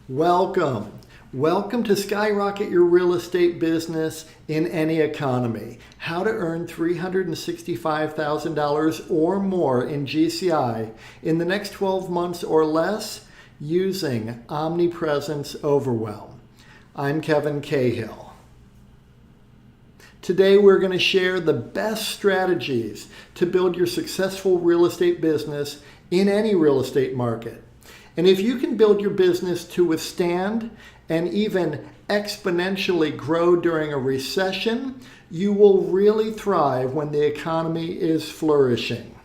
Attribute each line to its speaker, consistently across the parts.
Speaker 1: Welcome. Welcome to Skyrocket Your Real Estate Business in Any Economy. How to earn $365,000 or more in GCI in the next 12 months or less using Omnipresence Overwhelm. I'm Kevin Cahill. Today we're going to share the best strategies to build your successful real estate business in any real estate market. And if you can build your business to withstand and even exponentially grow during a recession, you will really thrive when the economy is flourishing.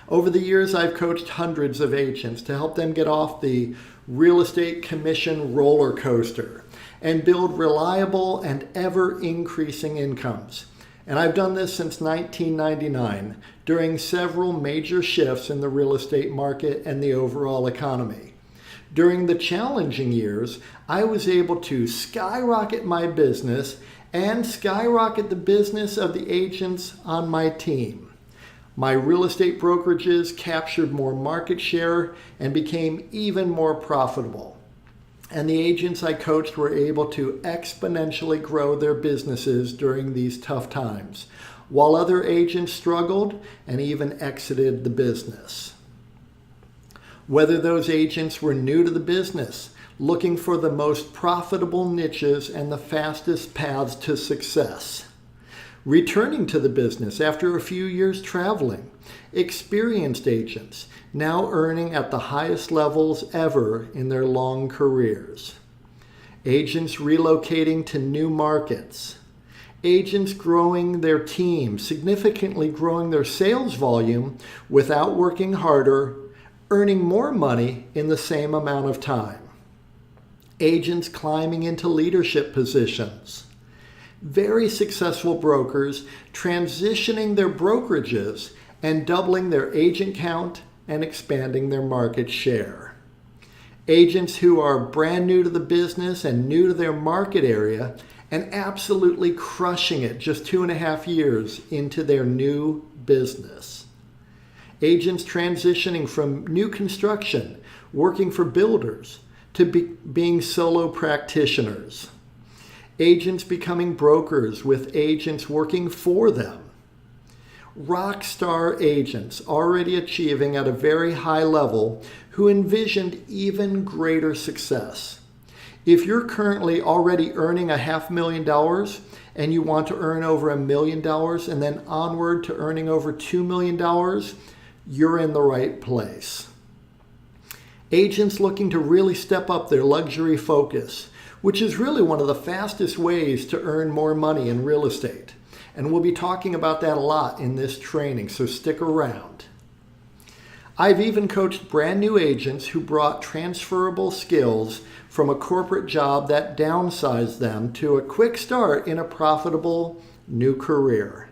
Speaker 1: Over the years, I've coached hundreds of agents to help them get off the real estate commission roller coaster and build reliable and ever-increasing incomes. And I've done this since 1999 during several major shifts in the real estate market and the overall economy. During the challenging years, I was able to skyrocket my business and skyrocket the business of the agents on my team. My real estate brokerages captured more market share and became even more profitable. And the agents I coached were able to exponentially grow their businesses during these tough times, while other agents struggled and even exited the business. Whether those agents were new to the business, looking for the most profitable niches and the fastest paths to success, returning to the business after a few years traveling, experienced agents now earning at the highest levels ever in their long careers, agents relocating to new markets, agents growing their team, significantly growing their sales volume without working harder, earning more money in the same amount of time, agents climbing into leadership positions, very successful brokers transitioning their brokerages and doubling their agent count and expanding their market share. Agents who are brand new to the business and new to their market area and absolutely crushing it just 2.5 years into their new business. Agents transitioning from new construction, working for builders, to being solo practitioners. Agents becoming brokers with agents working for them. Rock star agents already achieving at a very high level who envisioned even greater success. If you're currently already earning $500,000 and you want to earn over $1 million and then onward to earning over $2 million, you're in the right place. Agents looking to really step up their luxury focus, which is really one of the fastest ways to earn more money in real estate. And we'll be talking about that a lot in this training, so stick around. I've even coached brand new agents who brought transferable skills from a corporate job that downsized them to a quick start in a profitable new career.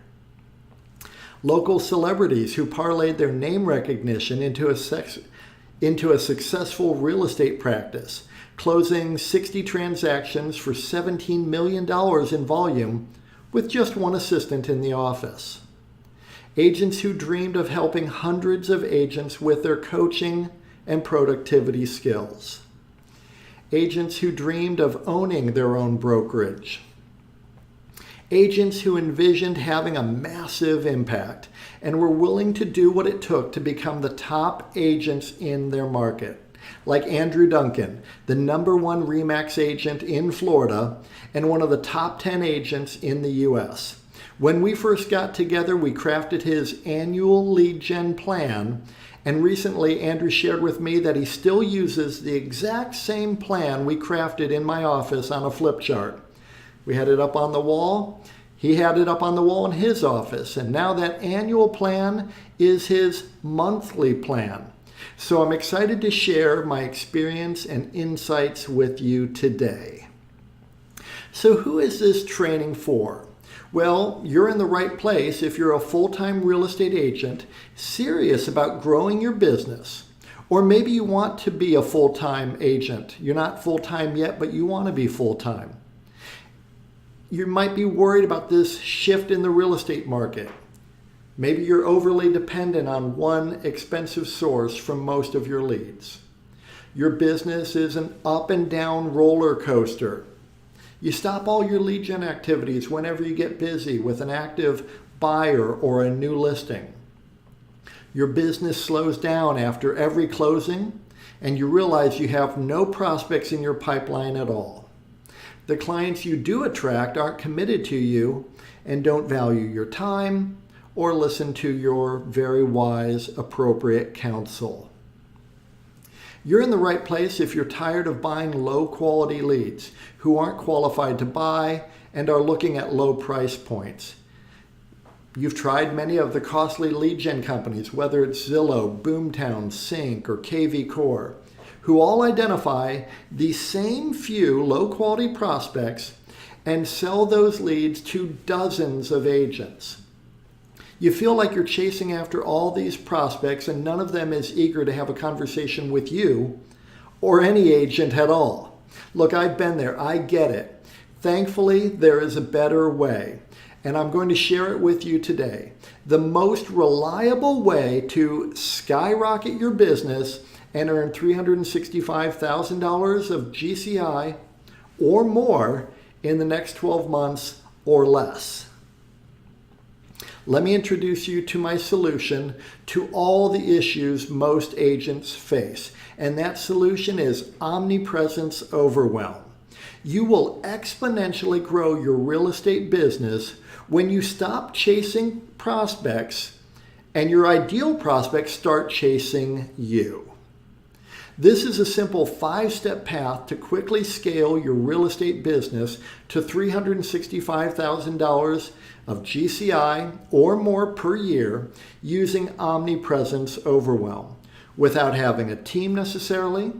Speaker 1: Local celebrities who parlayed their name recognition into a successful real estate practice, closing 60 transactions for $17 million in volume with just one assistant in the office. Agents who dreamed of helping hundreds of agents with their coaching and productivity skills. Agents who dreamed of owning their own brokerage. Agents who envisioned having a massive impact and were willing to do what it took to become the top agents in their market. Like Andrew Duncan, the #1 RE/MAX agent in Florida and one of the top 10 agents in the US. When we first got together, we crafted his annual lead gen plan, and recently Andrew shared with me that he still uses the exact same plan we crafted in my office on a flip chart. We had it up on the wall. He had it up on the wall in his office, and now that annual plan is his monthly plan. So I'm excited to share my experience and insights with you today. So who is this training for? Well, you're in the right place if you're a full-time real estate agent serious about growing your business. Or maybe you want to be a full-time agent. You're not full-time yet, but you want to be full-time. You might be worried about this shift in the real estate market. Maybe you're overly dependent on one expensive source from most of your leads. Your business is an up and down roller coaster. You stop all your lead gen activities whenever you get busy with an active buyer or a new listing. Your business slows down after every closing, and you realize you have no prospects in your pipeline at all. The clients you do attract aren't committed to you and don't value your time or listen to your very wise, appropriate counsel. You're in the right place if you're tired of buying low-quality leads who aren't qualified to buy and are looking at low price points. You've tried many of the costly lead gen companies, whether it's Zillow, Boomtown, Sync, or KV Core, who all identify the same few low-quality prospects and sell those leads to dozens of agents. You feel like you're chasing after all these prospects and none of them is eager to have a conversation with you or any agent at all. Look, I've been there. I get it. Thankfully, there is a better way, and I'm going to share it with you today. The most reliable way to skyrocket your business and earn $365,000 of GCI or more in the next 12 months or less. Let me introduce you to my solution to all the issues most agents face, and that solution is Omnipresence Overwhelm. You will exponentially grow your real estate business when you stop chasing prospects and your ideal prospects start chasing you. This is a simple 5-step path to quickly scale your real estate business to $365,000 of GCI or more per year using Omnipresence Overwhelm without having a team necessarily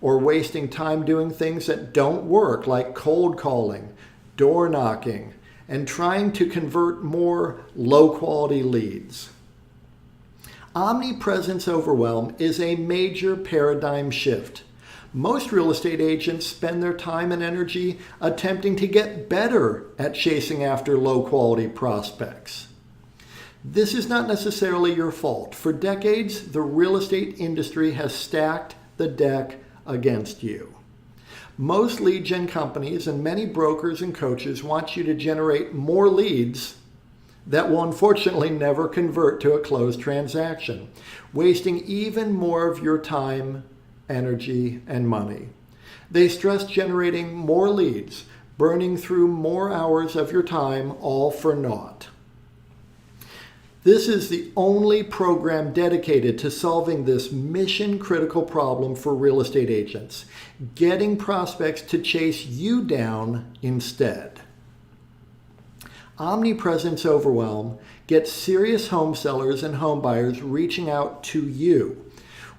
Speaker 1: or wasting time doing things that don't work like cold calling, door knocking, and trying to convert more low-quality leads. Omnipresence Overwhelm is a major paradigm shift. Most real estate agents spend their time and energy attempting to get better at chasing after low-quality prospects. This is not necessarily your fault. For decades, the real estate industry has stacked the deck against you. Most lead gen companies and many brokers and coaches want you to generate more leads that will unfortunately never convert to a closed transaction, wasting even more of your time, energy, and money. They stress generating more leads, burning through more hours of your time, all for naught. This is the only program dedicated to solving this mission-critical problem for real estate agents, getting prospects to chase you down instead. Omnipresence Overwhelm gets serious home sellers and home buyers reaching out to you.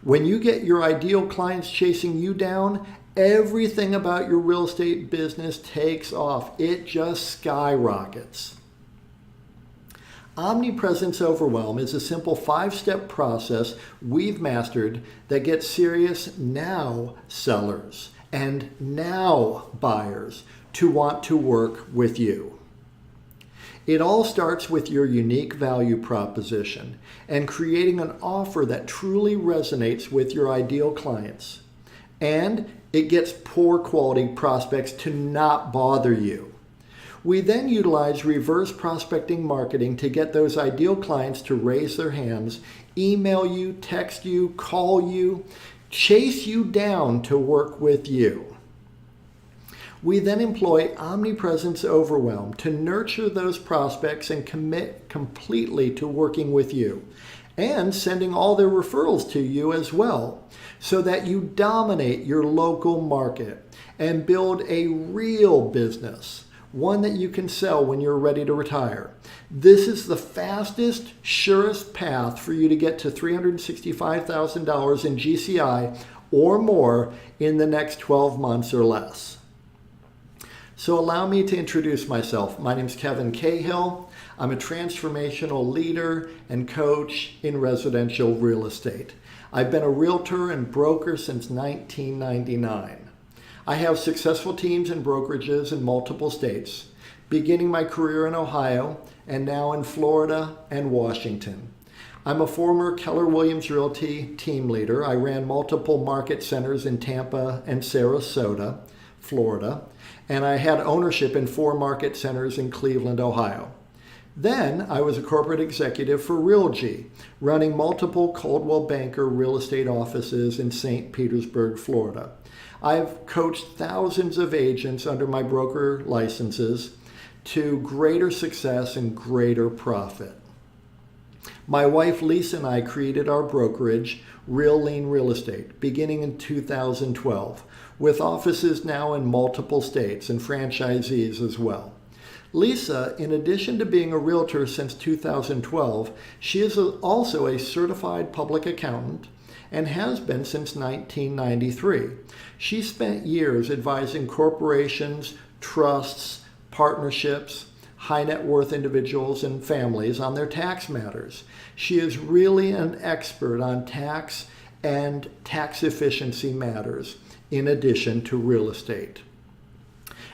Speaker 1: When you get your ideal clients chasing you down, everything about your real estate business takes off. It just skyrockets. Omnipresence Overwhelm is a simple 5-step process we've mastered that gets serious now sellers and now buyers to want to work with you. It all starts with your unique value proposition and creating an offer that truly resonates with your ideal clients. And it gets poor quality prospects to not bother you. We then utilize reverse prospecting marketing to get those ideal clients to raise their hands, email you, text you, call you, chase you down to work with you. We then employ Omnipresence Overwhelm to nurture those prospects and commit completely to working with you and sending all their referrals to you as well, so that you dominate your local market and build a real business, one that you can sell when you're ready to retire. This is the fastest, surest path for you to get to $365,000 in GCI or more in the next 12 months or less. So allow me to introduce myself. My name is Cahill. I'm a transformational leader and coach in residential real estate. I've been a realtor and broker since 1999. I have successful teams and brokerages in multiple states, beginning my career in Ohio and now in Florida and Washington. I'm a former Keller Williams Realty team leader. I ran multiple market centers in Tampa and Sarasota, Florida, and I had ownership in 4 market centers in Cleveland, Ohio. Then I was a corporate executive for Realgy, running multiple Coldwell Banker real estate offices in St. Petersburg, Florida. I've coached thousands of agents under my broker licenses to greater success and greater profit. My wife Lisa and I created our brokerage, Real Lean Real Estate, beginning in 2012, with offices now in multiple states and franchisees as well. Lisa, in addition to being a realtor since 2012, she is also a certified public accountant and has been since 1993. She spent years advising corporations, trusts, partnerships, high net worth individuals and families on their tax matters. She is really an expert on tax and tax efficiency matters, in addition to real estate.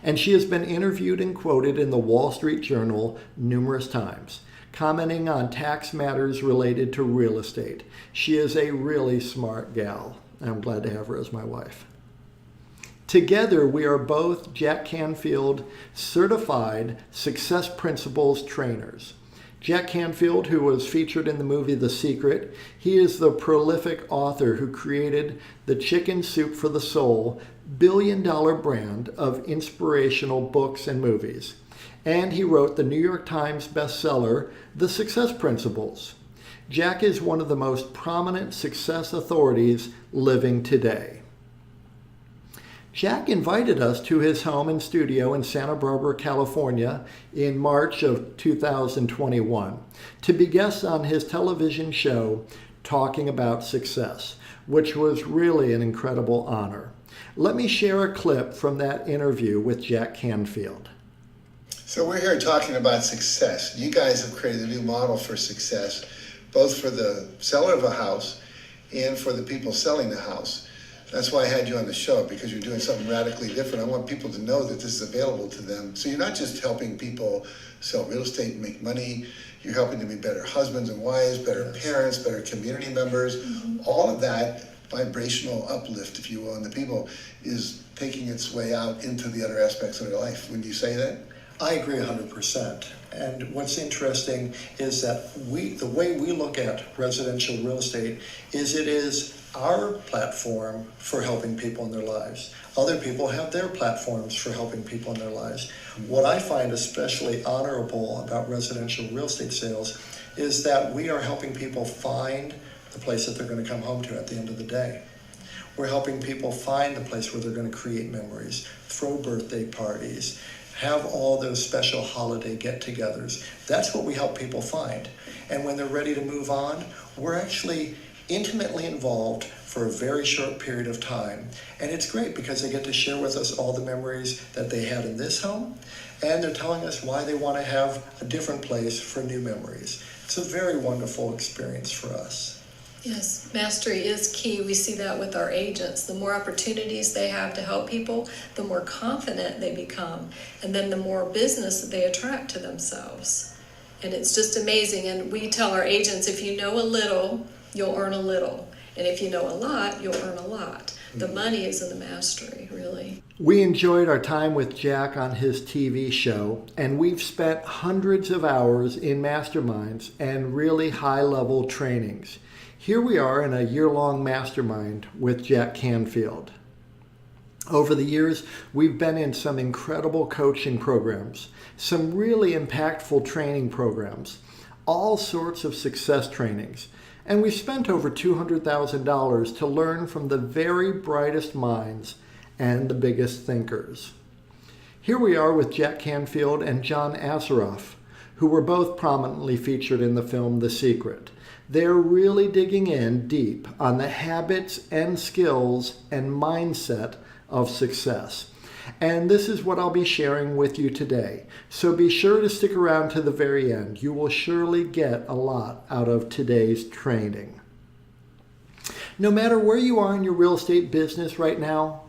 Speaker 1: And she has been interviewed and quoted in the Wall Street Journal numerous times, commenting on tax matters related to real estate. She is a really smart gal. I'm glad to have her as my wife. Together, we are both Jack Canfield certified Success Principles trainers. Jack Canfield, who was featured in the movie The Secret, he is the prolific author who created the Chicken Soup for the Soul billion-dollar brand of inspirational books and movies. And he wrote the New York Times bestseller, The Success Principles. Jack is one of the most prominent success authorities living today. Jack invited us to his home and studio in Santa Barbara, California in March of 2021 to be guests on his television show Talking About Success, which was really an incredible honor. Let me share a clip from that interview with Jack Canfield.
Speaker 2: So we're here talking about success. You guys have created a new model for success, both for the seller of a house and for the people selling the house. That's why I had you on the show, because you're doing something radically different. I want people to know that this is available to them. So you're not just helping people sell real estate and make money. You're helping them be better husbands and wives, better parents, better community members. All of that vibrational uplift, if you will, in the people is taking its way out into the other aspects of their life. Wouldn't you say that?
Speaker 1: I agree 100%. And what's interesting is that the way we look at residential real estate is it is our platform for helping people in their lives. Other people have their platforms for helping people in their lives. What I find especially honorable about residential real estate sales is that we are helping people find the place that they're going to come home to at the end of the day. We're helping people find the place where they're going to create memories, throw birthday parties, have all those special holiday get-togethers. That's what we help people find. And when they're ready to move on, we're actually intimately involved for a very short period of time. And it's great because they get to share with us all the memories that they had in this home, and they're telling us why they want to have a different place for new memories. It's a very wonderful experience for us.
Speaker 3: Yes, mastery is key. We see that with our agents. The more opportunities they have to help people, the more confident they become, and then the more business that they attract to themselves. And it's just amazing. And we tell our agents, if you know a little, you'll earn a little. And if you know a lot, you'll earn a lot. The money is in the mastery, really.
Speaker 1: We enjoyed our time with Jack on his TV show, and we've spent hundreds of hours in masterminds and really high-level trainings. Here we are in a year-long mastermind with Jack Canfield. Over the years, we've been in some incredible coaching programs, some really impactful training programs, all sorts of success trainings. And we spent over $200,000 to learn from the very brightest minds and the biggest thinkers. Here we are with Jack Canfield and John Assaraf, who were both prominently featured in the film The Secret. They're really digging in deep on the habits and skills and mindset of success. And this is what I'll be sharing with you today. So be sure to stick around to the very end. You will surely get a lot out of today's training. No matter where you are in your real estate business right now,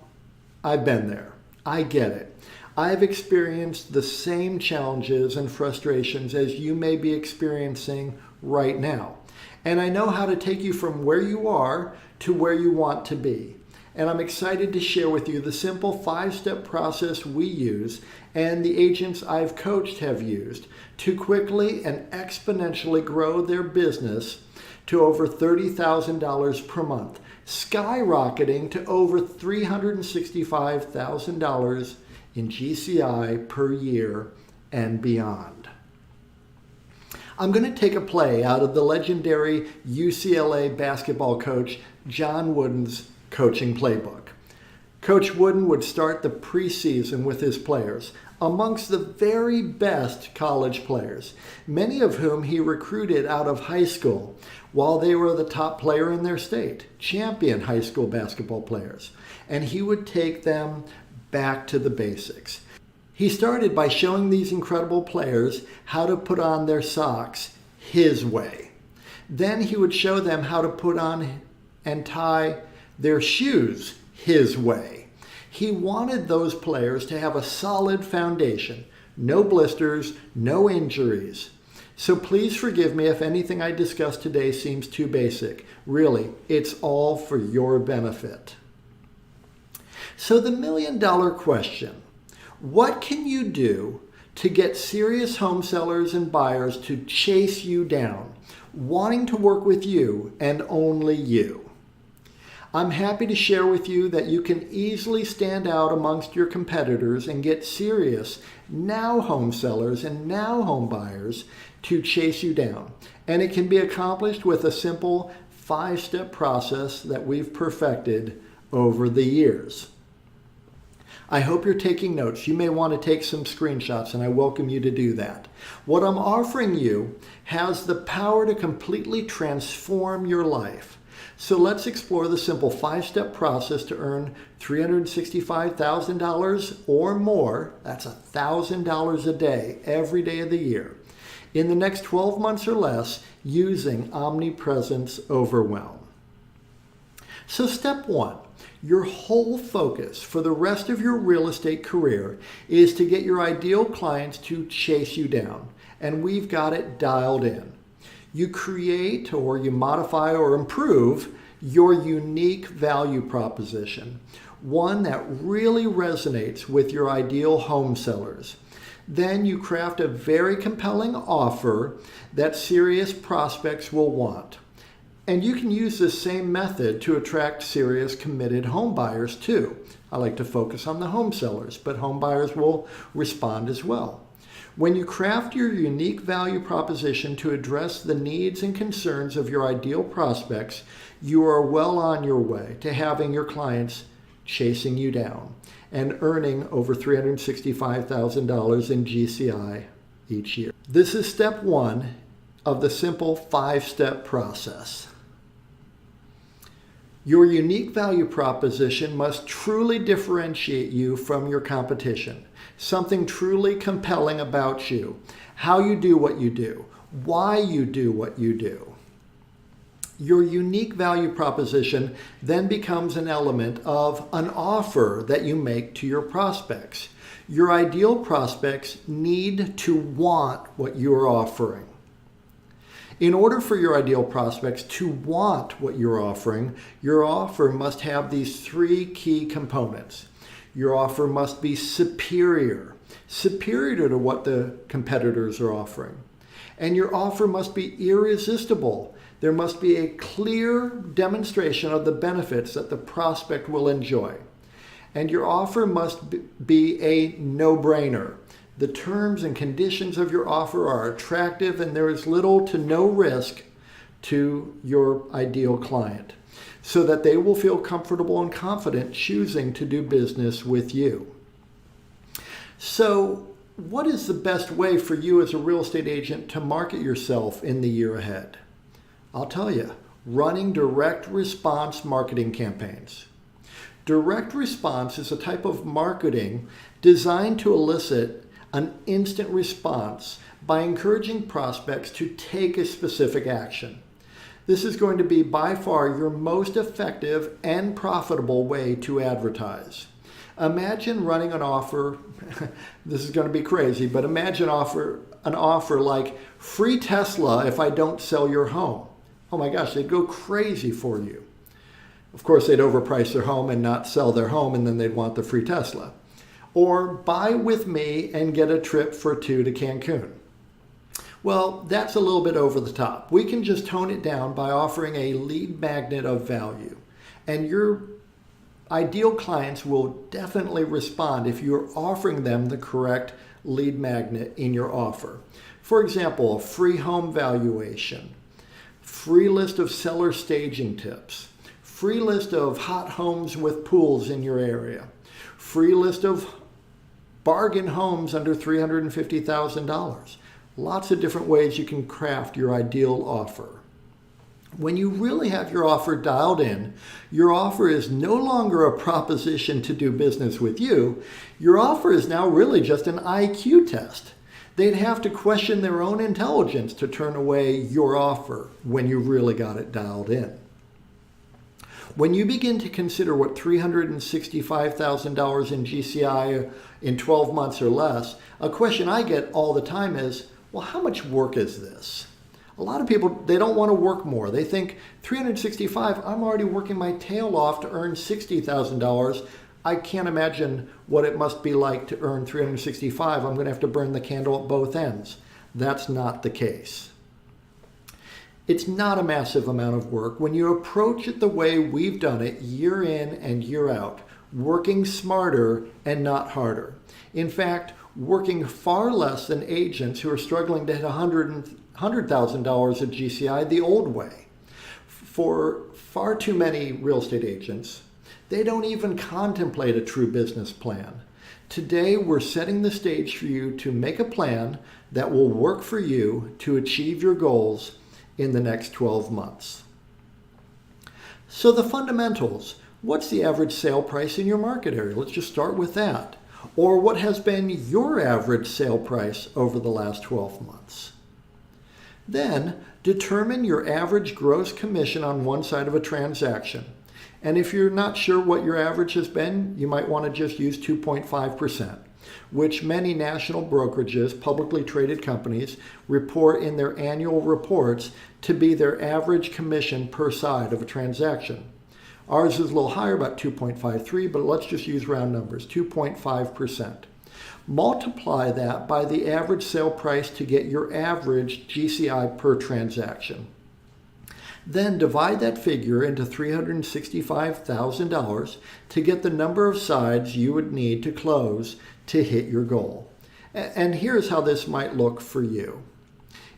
Speaker 1: I've been there. I get it. I've experienced the same challenges and frustrations as you may be experiencing right now. And I know how to take you from where you are to where you want to be. And I'm excited to share with you the simple 5-step process we use and the agents I've coached have used to quickly and exponentially grow their business to over $30,000 per month, skyrocketing to over $365,000 in GCI per year and beyond. I'm going to take a play out of the legendary UCLA basketball coach John Wooden's coaching playbook. Coach Wooden would start the preseason with his players, amongst the very best college players, many of whom he recruited out of high school while they were the top player in their state, champion high school basketball players. And he would take them back to the basics. He started by showing these incredible players how to put on their socks his way. Then he would show them how to put on and tie their shoes his way. He wanted those players to have a solid foundation, no blisters, no injuries. So please forgive me if anything I discussed today seems too basic. Really, it's all for your benefit. So the million-dollar question, what can you do to get serious home sellers and buyers to chase you down, wanting to work with you and only you? I'm happy to share with you that you can easily stand out amongst your competitors and get serious now home sellers and now home buyers to chase you down. And it can be accomplished with a simple 5-step process that we've perfected over the years. I hope you're taking notes. You may want to take some screenshots, and I welcome you to do that. What I'm offering you has the power to completely transform your life. So let's explore the simple 5-step process to earn $365,000 or more, that's $1,000 a day, every day of the year, in the next 12 months or less using Omnipresence Overwhelm. So step 1, your whole focus for the rest of your real estate career is to get your ideal clients to chase you down, and we've got it dialed in. You create or you modify or improve your unique value proposition, one that really resonates with your ideal home sellers. Then you craft a very compelling offer that serious prospects will want. And you can use this same method to attract serious committed home buyers too. I like to focus on the home sellers, but home buyers will respond as well. When you craft your unique value proposition to address the needs and concerns of your ideal prospects, you are well on your way to having your clients chasing you down and earning over $365,000 in GCI each year. This is step 1 of the simple 5-step process. Your unique value proposition must truly differentiate you from your competition. Something truly compelling about you, how you do what you do, why you do what you do. Your unique value proposition then becomes an element of an offer that you make to your prospects. Your ideal prospects need to want what you're offering. In order for your ideal prospects to want what you're offering, your offer must have these 3 key components. Your offer must be superior to what the competitors are offering. And your offer must be irresistible. There must be a clear demonstration of the benefits that the prospect will enjoy. And your offer must be a no-brainer. The terms and conditions of your offer are attractive and there is little to no risk to your ideal client, so that they will feel comfortable and confident choosing to do business with you. So, what is the best way for you as a real estate agent to market yourself in the year ahead? I'll tell you, running direct response marketing campaigns. Direct response is a type of marketing designed to elicit an instant response by encouraging prospects to take a specific action. This is going to be by far your most effective and profitable way to advertise. Imagine running an offer, this is going to be crazy, but imagine an offer like free Tesla if I don't sell your home. oh my gosh, they'd go crazy for you. Of course, they'd overprice their home and not sell their home, and then they'd want the free Tesla. Or buy with me and get a trip for 2 to Cancun. Well, that's a little bit over the top. We can just tone it down by offering a lead magnet of value. And your ideal clients will definitely respond if you're offering them the correct lead magnet in your offer. For example, a free home valuation, free list of seller staging tips, free list of hot homes with pools in your area, free list of bargain homes under $350,000. Lots of different ways you can craft your ideal offer. When you really have your offer dialed in, your offer is no longer a proposition to do business with you. Your offer is now really just an IQ test. They'd have to question their own intelligence to turn away your offer when you really got it dialed in. When you begin to consider what $365,000 in GCI in 12 months or less, a question I get all the time is, well, how much work is this? A lot of people, they don't want to work more. They think 365, I'm already working my tail off to earn $60,000. I can't imagine what it must be like to earn 365. I'm going to have to burn the candle at both ends. That's not the case. It's not a massive amount of work when you approach it the way we've done it year in and year out, working smarter and not harder. In fact, working far less than agents who are struggling to hit $100,000 of GCI the old way. For far too many real estate agents, they don't even contemplate a true business plan. Today, we're setting the stage for you to make a plan that will work for you to achieve your goals in the next 12 months. So the fundamentals, what's the average sale price in your market area? Let's just start with that. Or what has been your average sale price over the last 12 months? Then determine your average gross commission on one side of a transaction. And if you're not sure what your average has been, you might want to just use 2.5%. Which many national brokerages, publicly traded companies, report in their annual reports to be their average commission per side of a transaction. Ours is a little higher, about 2.53, but let's just use round numbers, 2.5%. Multiply that by the average sale price to get your average GCI per transaction. Then divide that figure into $365,000 to get the number of sides you would need to close to hit your goal. And here's how this might look for you.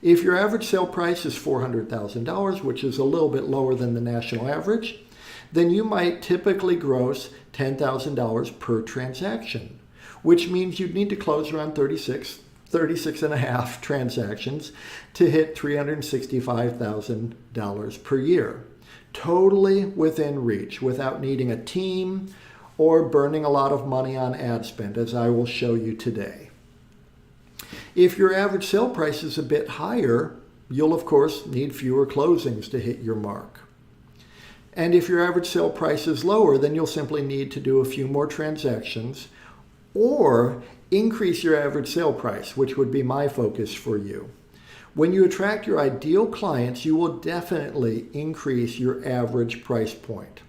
Speaker 1: If your average sale price is $400,000, which is a little bit lower than the national average, then you might typically gross $10,000 per transaction, which means you'd need to close around 36 and a half transactions to hit $365,000 per year. Totally within reach, without needing a team or burning a lot of money on ad spend, as I will show you today. If your average sale price is a bit higher, you'll of course need fewer closings to hit your mark. And if your average sale price is lower, then you'll simply need to do a few more transactions or increase your average sale price, which would be my focus for you. When you attract your ideal clients, you will definitely increase your average price point.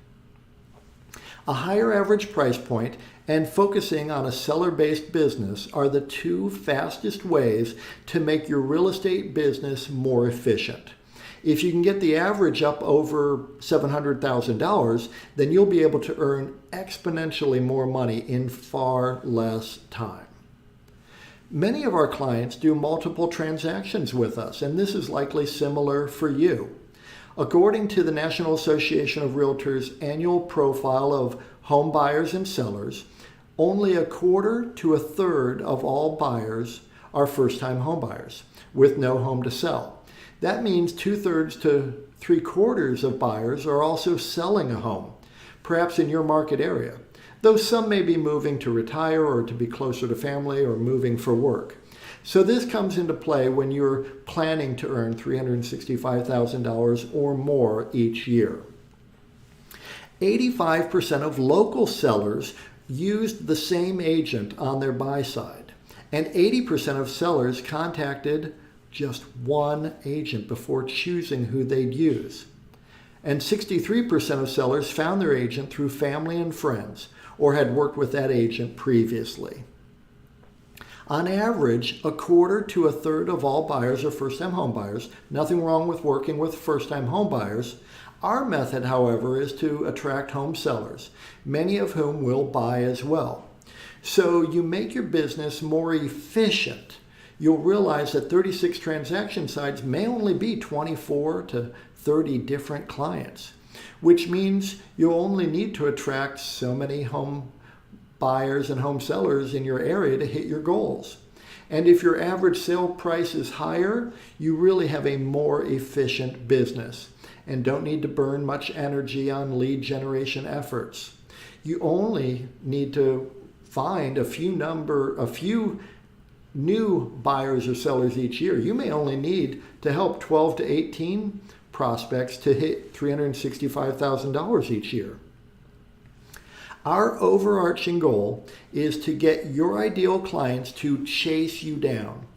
Speaker 1: A higher average price point and focusing on a seller-based business are the two fastest ways to make your real estate business more efficient. If you can get the average up over $700,000, then you'll be able to earn exponentially more money in far less time. Many of our clients do multiple transactions with us, and this is likely similar for you. According to the National Association of Realtors annual profile of home buyers and sellers, only a quarter to a third of all buyers are first-time home buyers with no home to sell. That means 2/3 to 3/4 of buyers are also selling a home, perhaps in your market area, though some may be moving to retire or to be closer to family or moving for work. So this comes into play when you're planning to earn $365,000 or more each year. 85% of local sellers used the same agent on their buy side, and 80% of sellers contacted just one agent before choosing who they'd use. And 63% of sellers found their agent through family and friends or had worked with that agent previously. On average, a quarter to a third of all buyers are first-time home buyers. Nothing wrong with working with first-time home buyers. Our method, however, is to attract home sellers, many of whom will buy as well. So you make your business more efficient. You'll realize that 36 transaction sites may only be 24 to 30 different clients, which means you'll only need to attract so many home buyers and home sellers in your area to hit your goals. And if your average sale price is higher, you really have a more efficient business and don't need to burn much energy on lead generation efforts. You only need to find a few new buyers or sellers each year. You may only need to help 12 to 18 prospects to hit $365,000 each year. Our overarching goal is to get your ideal clients to chase you down.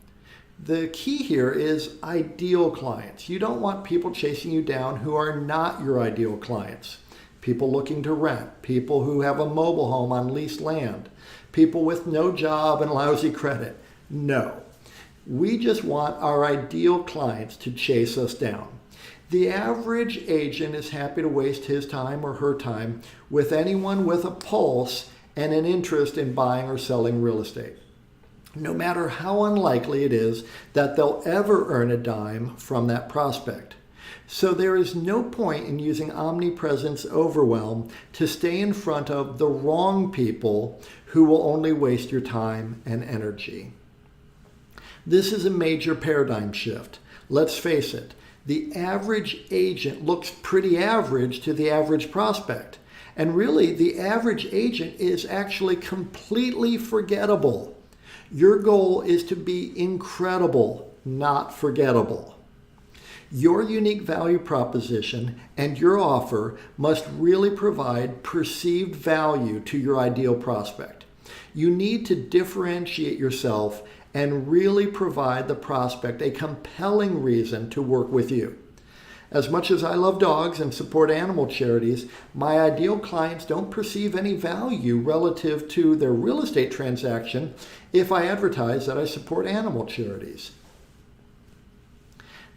Speaker 1: The key here is ideal clients. You don't want people chasing you down who are not your ideal clients. People looking to rent, people who have a mobile home on leased land, people with no job and lousy credit. No. We just want our ideal clients to chase us down. The average agent is happy to waste his time or her time with anyone with a pulse and an interest in buying or selling real estate, no matter how unlikely it is that they'll ever earn a dime from that prospect. So there is no point in using Omnipresence Overwhelm to stay in front of the wrong people who will only waste your time and energy. This is a major paradigm shift. Let's face it. The average agent looks pretty average to the average prospect. And really, the average agent is actually completely forgettable. Your goal is to be incredible, not forgettable. Your unique value proposition and your offer must really provide perceived value to your ideal prospect. You need to differentiate yourself and really provide the prospect a compelling reason to work with you. As much as I love dogs and support animal charities, my ideal clients don't perceive any value relative to their real estate transaction if I advertise that I support animal charities.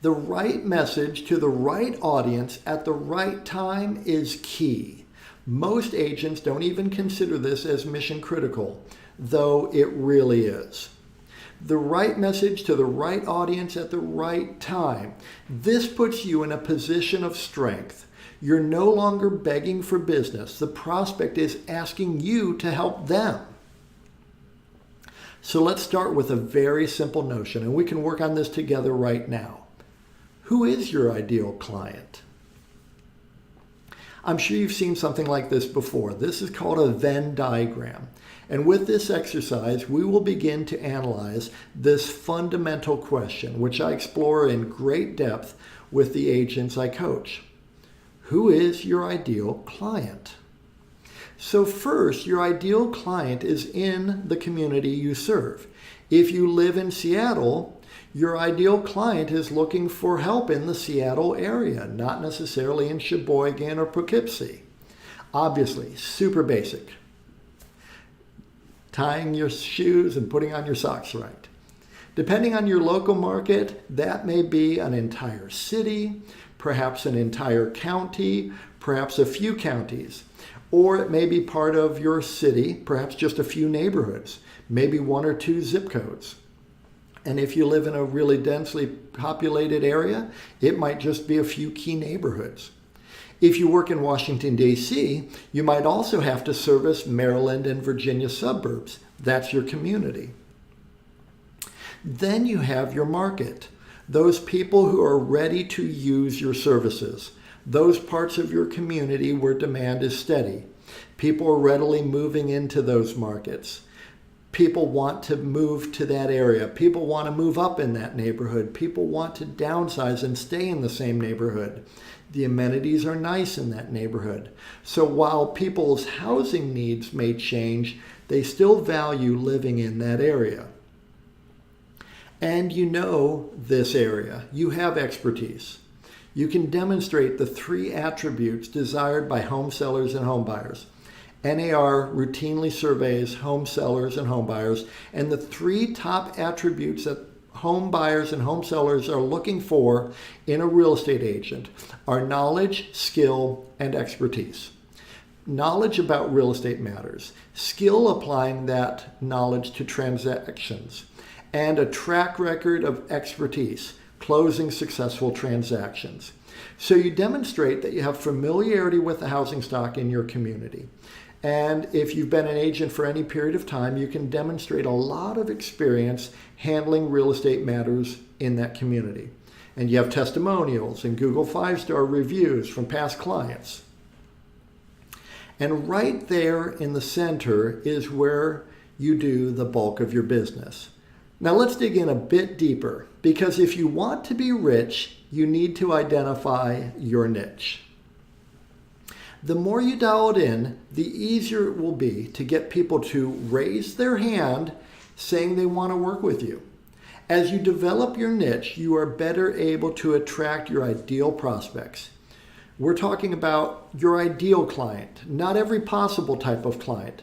Speaker 1: The right message to the right audience at the right time is key. Most agents don't even consider this as mission critical, though it really is. The right message to the right audience at the right time. This puts you in a position of strength. You're no longer begging for business. The prospect is asking you to help them. So let's start with a very simple notion, and we can work on this together right now. Who is your ideal client? I'm sure you've seen something like this before. This is called a Venn diagram. And with this exercise, we will begin to analyze this fundamental question, which I explore in great depth with the agents I coach. Who is your ideal client? So first, your ideal client is in the community you serve. If you live in Seattle, your ideal client is looking for help in the Seattle area, not necessarily in Sheboygan or Poughkeepsie. Obviously, super basic. Tying your shoes and putting on your socks right. Depending on your local market, that may be an entire city, perhaps an entire county, perhaps a few counties, or it may be part of your city, perhaps just a few neighborhoods, maybe one or two zip codes. And if you live in a really densely populated area, it might just be a few key neighborhoods. If you work in Washington, D.C., you might also have to service Maryland and Virginia suburbs. That's your community. Then you have your market, those people who are ready to use your services, those parts of your community where demand is steady. People are readily moving into those markets. People want to move to that area. People want to move up in that neighborhood. People want to downsize and stay in the same neighborhood. The amenities are nice in that neighborhood. So while people's housing needs may change, they still value living in that area. and you know this area. You have expertise. You can demonstrate the 3 attributes desired by home sellers and home buyers. NAR routinely surveys home sellers and home buyers, and the 3 top attributes that home buyers and home sellers are looking for in a real estate agent are knowledge, skill, and expertise. Knowledge about real estate matters, skill applying that knowledge to transactions, and a track record of expertise, closing successful transactions. So you demonstrate that you have familiarity with the housing stock in your community. And if you've been an agent for any period of time, you can demonstrate a lot of experience handling real estate matters in that community. And you have testimonials and Google 5-star reviews from past clients. And right there in the center is where you do the bulk of your business. Now let's dig in a bit deeper, because if you want to be rich, you need to identify your niche. The more you dial it in, the easier it will be to get people to raise their hand saying they want to work with you. As you develop your niche, you are better able to attract your ideal prospects. We're talking about your ideal client, not every possible type of client.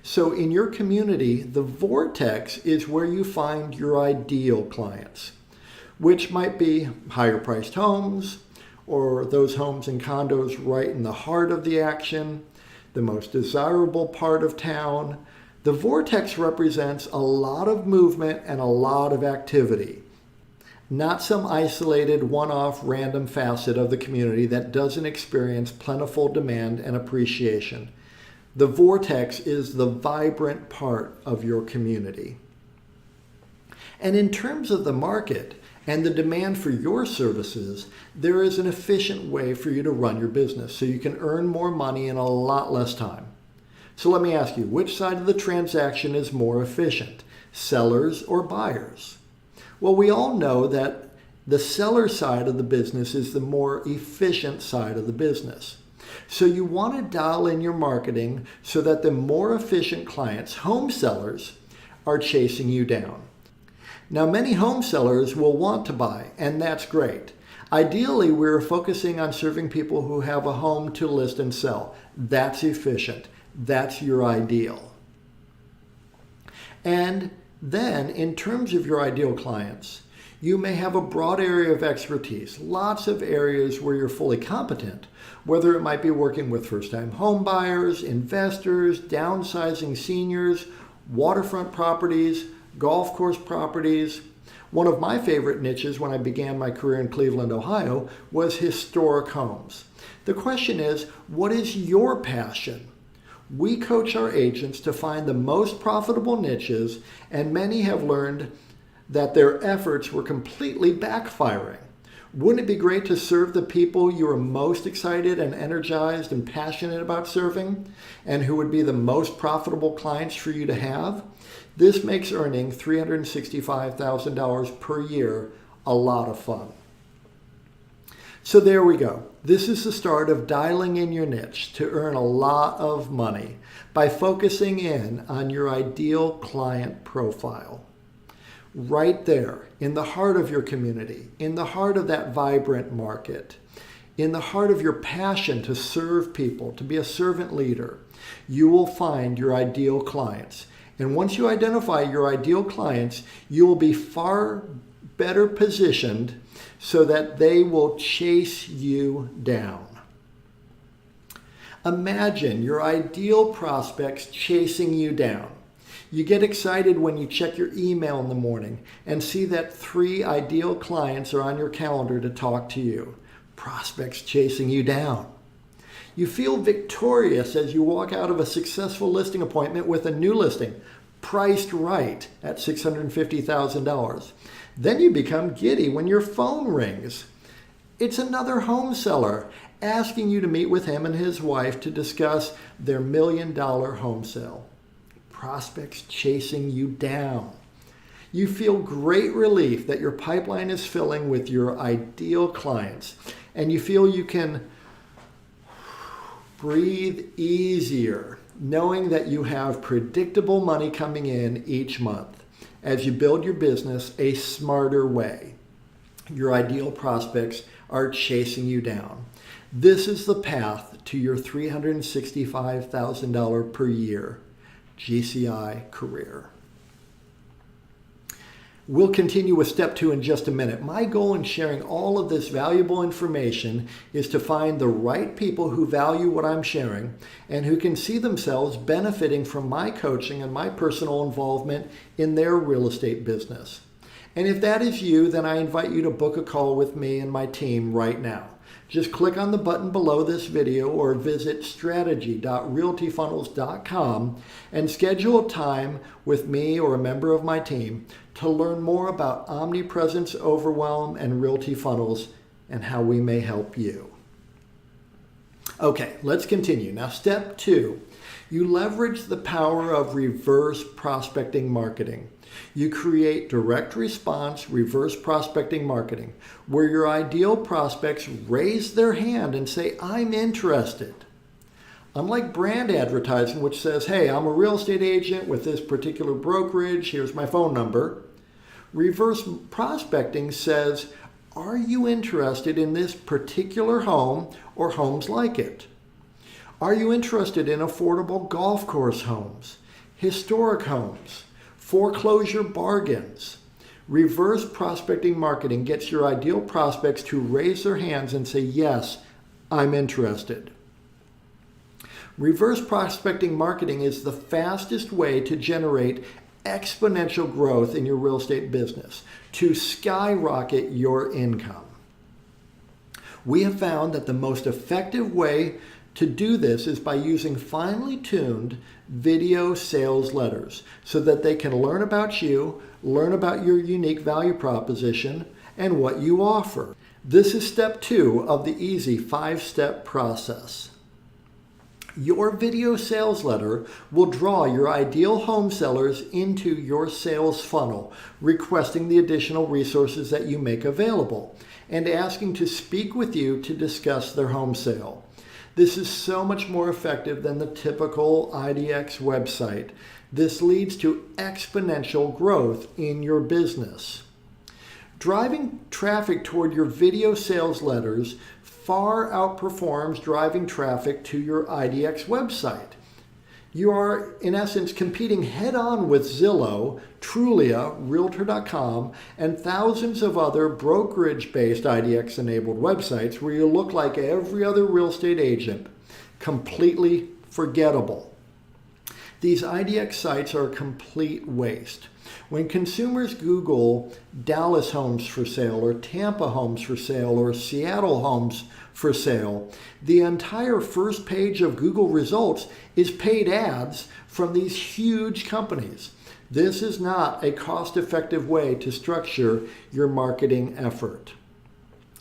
Speaker 1: So in your community, the vortex is where you find your ideal clients, which might be higher priced homes, or those homes and condos right in the heart of the action, the most desirable part of town. The vortex represents a lot of movement and a lot of activity, not some isolated one-off random facet of the community that doesn't experience plentiful demand and appreciation. The vortex is the vibrant part of your community. And in terms of the market and the demand for your services, there is an efficient way for you to run your business so you can earn more money in a lot less time. So let me ask you, which side of the transaction is more efficient, sellers or buyers? Well, we all know that the seller side of the business is the more efficient side of the business. So you want to dial in your marketing so that the more efficient clients, home sellers, are chasing you down. Now, many home sellers will want to buy, and that's great. Ideally, we're focusing on serving people who have a home to list and sell. That's efficient. That's your ideal. And then, in terms of your ideal clients, you may have a broad area of expertise, lots of areas where you're fully competent, whether it might be working with first-time home buyers, investors, downsizing seniors, waterfront properties, golf course properties. One of my favorite niches when I began my career in Cleveland, Ohio, was historic homes. The question is, what is your passion? We coach our agents to find the most profitable niches, and many have learned that their efforts were completely backfiring. Wouldn't it be great to serve the people you are most excited and energized and passionate about serving, and who would be the most profitable clients for you to have? This makes earning $365,000 per year a lot of fun. So there we go. This is the start of dialing in your niche to earn a lot of money by focusing in on your ideal client profile. Right there, in the heart of your community, in the heart of that vibrant market, in the heart of your passion to serve people, to be a servant leader, you will find your ideal clients. And once you identify your ideal clients, you will be far better positioned so that they will chase you down. Imagine your ideal prospects chasing you down. You get excited when you check your email in the morning and see that 3 ideal clients are on your calendar to talk to you. Prospects chasing you down. You feel victorious as you walk out of a successful listing appointment with a new listing, priced right at $650,000. Then you become giddy when your phone rings. It's another home seller asking you to meet with him and his wife to discuss their $1 million home sale. Prospects chasing you down. You feel great relief that your pipeline is filling with your ideal clients, and you feel you can breathe easier knowing that you have predictable money coming in each month. as you build your business a smarter way. Your ideal prospects are chasing you down. This is the path to your $365,000 per year GCI career. We'll continue with step 2 in just a minute. My goal in sharing all of this valuable information is to find the right people who value what I'm sharing and who can see themselves benefiting from my coaching and my personal involvement in their real estate business. And if that is you, then I invite you to book a call with me and my team right now. Just click on the button below this video or visit strategy.realtyfunnels.com and schedule a time with me or a member of my team to learn more about Omnipresence Overwhelm and Realty Funnels and how we may help you. Okay, let's continue. Now, step 2, you leverage the power of reverse prospecting marketing. You create direct response reverse prospecting marketing, where your ideal prospects raise their hand and say, I'm interested. Unlike brand advertising, which says, hey, I'm a real estate agent with this particular brokerage, here's my phone number. Reverse prospecting says, are you interested in this particular home or homes like it? Are you interested in affordable golf course homes, historic homes, foreclosure bargains? Reverse prospecting marketing gets your ideal prospects to raise their hands and say, yes, I'm interested. Reverse prospecting marketing is the fastest way to generate exponential growth in your real estate business, to skyrocket your income. We have found that the most effective way to do this is by using finely tuned video sales letters so that they can learn about you, learn about your unique value proposition, and what you offer. This is step 2 of the easy 5-step process. Your video sales letter will draw your ideal home sellers into your sales funnel, requesting the additional resources that you make available and asking to speak with you to discuss their home sale. This is so much more effective than the typical IDX website. This leads to exponential growth in your business. Driving traffic toward your video sales letters far outperforms driving traffic to your IDX website. You are, in essence, competing head-on with Zillow, Trulia, Realtor.com, and thousands of other brokerage-based IDX-enabled websites where you look like every other real estate agent, completely forgettable. These IDX sites are a complete waste. When consumers Google Dallas homes for sale or Tampa homes for sale or Seattle homes for sale, the entire first page of Google results is paid ads from these huge companies. This is not a cost-effective way to structure your marketing effort.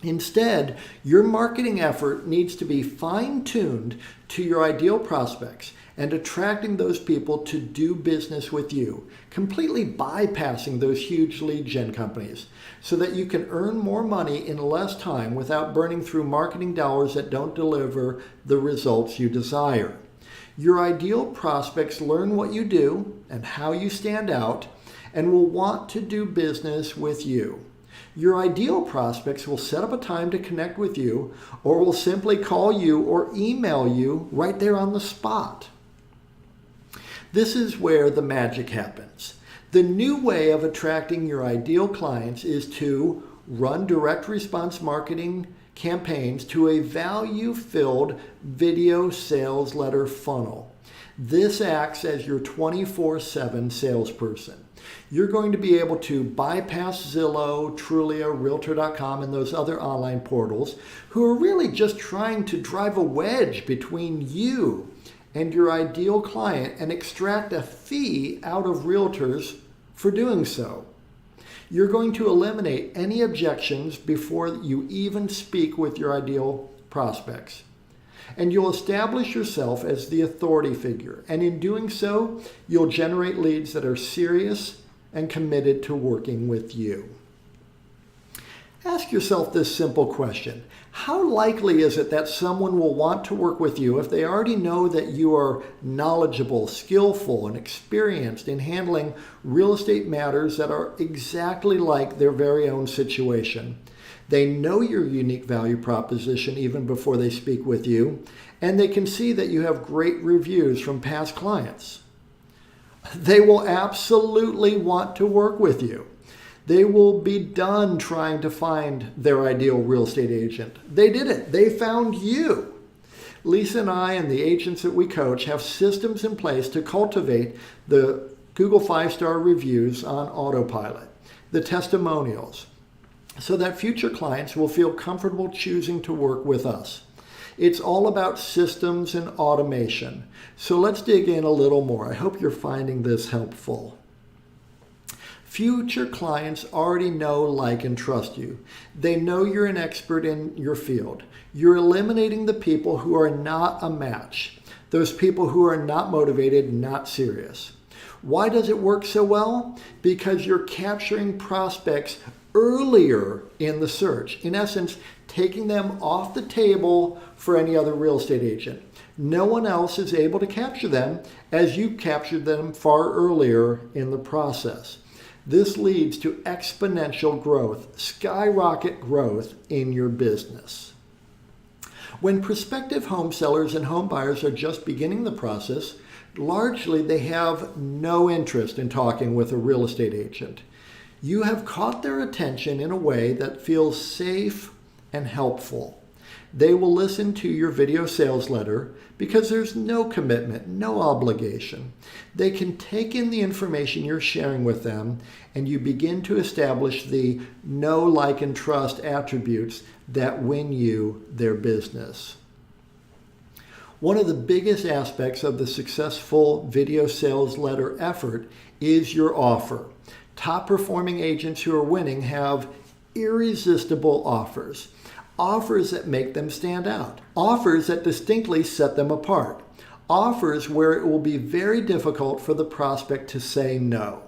Speaker 1: Instead, your marketing effort needs to be fine-tuned to your ideal prospects and attracting those people to do business with you, completely bypassing those huge lead gen companies so that you can earn more money in less time without burning through marketing dollars that don't deliver the results you desire. Your ideal prospects learn what you do and how you stand out and will want to do business with you. Your ideal prospects will set up a time to connect with you or will simply call you or email you right there on the spot. This is where the magic happens. The new way of attracting your ideal clients is to run direct response marketing campaigns to a value-filled video sales letter funnel. This acts as your 24/7 salesperson. You're going to be able to bypass Zillow, Trulia, Realtor.com, and those other online portals who are really just trying to drive a wedge between you and your ideal client and extract a fee out of realtors for doing so. You're going to eliminate any objections before you even speak with your ideal prospects. And you'll establish yourself as the authority figure. And in doing so, you'll generate leads that are serious and committed to working with you. Ask yourself this simple question. How likely is it that someone will want to work with you if they already know that you are knowledgeable, skillful, and experienced in handling real estate matters that are exactly like their very own situation? They know your unique value proposition even before they speak with you, and they can see that you have great reviews from past clients. They will absolutely want to work with you. They will be done trying to find their ideal real estate agent. They did it. They found you. Lisa and I and the agents that we coach have systems in place to cultivate the Google 5-star reviews on autopilot, the testimonials, so that future clients will feel comfortable choosing to work with us. It's all about systems and automation. So let's dig in a little more. I hope you're finding this helpful. Future clients already know, like, and trust you. They know you're an expert in your field. You're eliminating the people who are not a match, those people who are not motivated, not serious. Why does it work so well? Because you're capturing prospects earlier in the search. In essence, taking them off the table for any other real estate agent. No one else is able to capture them as you captured them far earlier in the process. This leads to exponential growth, skyrocket growth in your business. When prospective home sellers and home buyers are just beginning the process, largely they have no interest in talking with a real estate agent. You have caught their attention in a way that feels safe and helpful. They will listen to your video sales letter because there's no commitment, no obligation. They can take in the information you're sharing with them, and you begin to establish the know, like, and trust attributes that win you their business. One of the biggest aspects of the successful video sales letter effort is your offer. Top performing agents who are winning have irresistible offers. Offers that make them stand out. Offers that distinctly set them apart. Offers where it will be very difficult for the prospect to say no.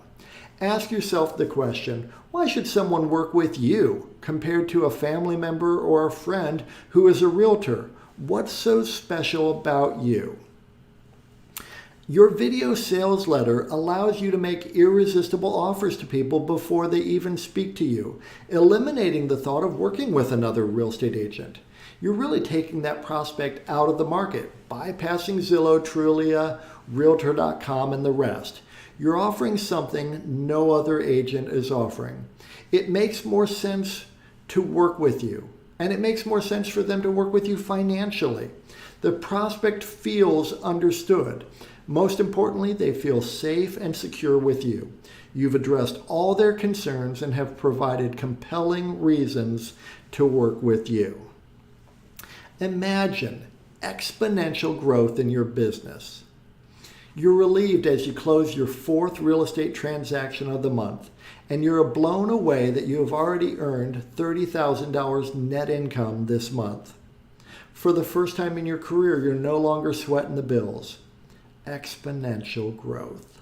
Speaker 1: Ask yourself the question, why should someone work with you compared to a family member or a friend who is a realtor? What's so special about you? Your video sales letter allows you to make irresistible offers to people before they even speak to you, eliminating the thought of working with another real estate agent. You're really taking that prospect out of the market, bypassing Zillow, Trulia, Realtor.com, and the rest. You're offering something no other agent is offering. It makes more sense to work with you, and it makes more sense for them to work with you financially. The prospect feels understood. Most importantly, they feel safe and secure with you. You've addressed all their concerns and have provided compelling reasons to work with you. Imagine exponential growth in your business. You're relieved as you close your 4th real estate transaction of the month, and you're blown away that you have already earned $30,000 net income this month. For the first time in your career, you're no longer sweating the bills. Exponential growth.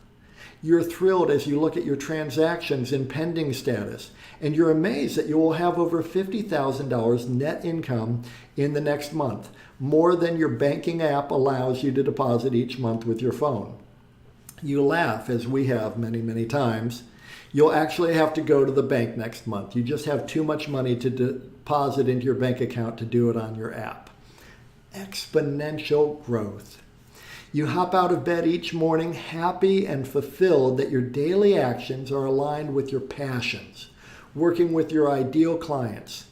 Speaker 1: You're thrilled as you look at your transactions in pending status, and you're amazed that you will have over $50,000 net income in the next month, more than your banking app allows you to deposit each month with your phone. You laugh, as we have many, many times. You'll actually have to go to the bank next month. You just have too much money to deposit into your bank account to do it on your app. Exponential growth. You hop out of bed each morning happy and fulfilled that your daily actions are aligned with your passions, working with your ideal clients,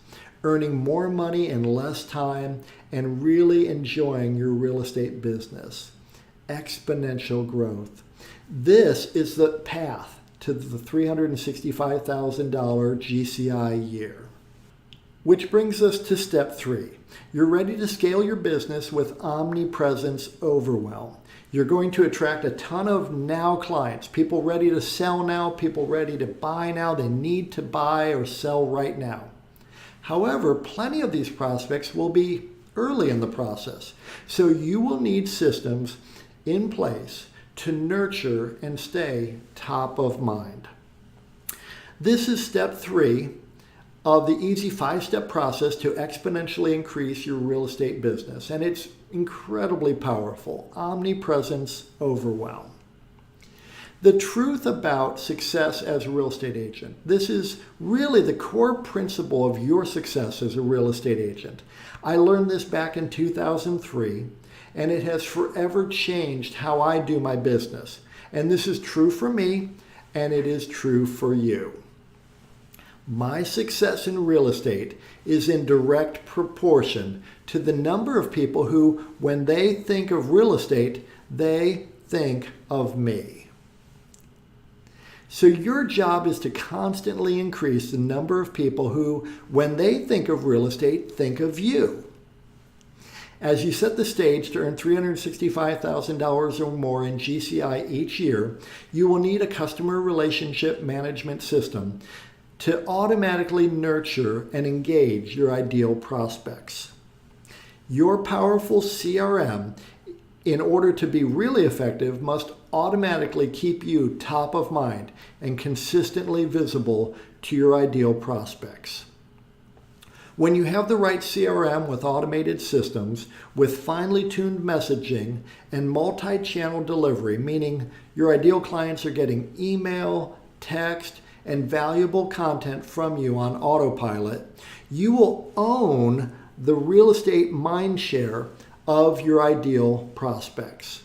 Speaker 1: earning more money in less time, and really enjoying your real estate business. Exponential growth. This is the path to the $365,000 GCI year. Which brings us to step 3. You're ready to scale your business with Omnipresence Overwhelm. You're going to attract a ton of now clients, people ready to sell now, people ready to buy now. They need to buy or sell right now. However, plenty of these prospects will be early in the process. So you will need systems in place to nurture and stay top of mind. This is step 3 of the easy 5-step process to exponentially increase your real estate business. And it's incredibly powerful. Omnipresence Overwhelm. The truth about success as a real estate agent. This is really the core principle of your success as a real estate agent. I learned this back in 2003, and it has forever changed how I do my business. And this is true for me, and it is true for you. My success in real estate is in direct proportion to the number of people who, when they think of real estate, they think of me. So your job is to constantly increase the number of people who, when they think of real estate, think of you. As you set the stage to earn $365,000 or more in GCI each year, you will need a customer relationship management system to automatically nurture and engage your ideal prospects. Your powerful CRM, in order to be really effective, must automatically keep you top of mind and consistently visible to your ideal prospects. When you have the right CRM with automated systems, with finely tuned messaging and multi-channel delivery, meaning your ideal clients are getting email, text, and valuable content from you on autopilot, you will own the real estate mindshare of your ideal prospects.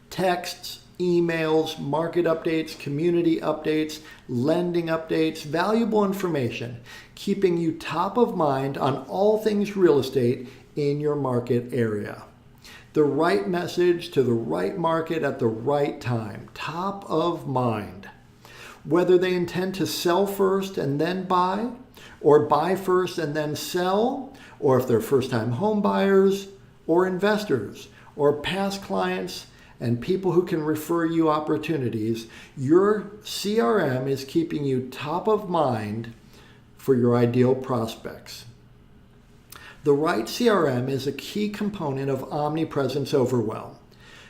Speaker 1: Texts, emails, market updates, community updates, lending updates, valuable information, keeping you top of mind on all things real estate in your market area. The right message to the right market at the right time, top of mind. Whether they intend to sell first and then buy, or buy first and then sell, or if they're first-time home buyers, or investors, or past clients, and people who can refer you opportunities, your CRM is keeping you top of mind for your ideal prospects. The right CRM is a key component of Omnipresence Overwhelm.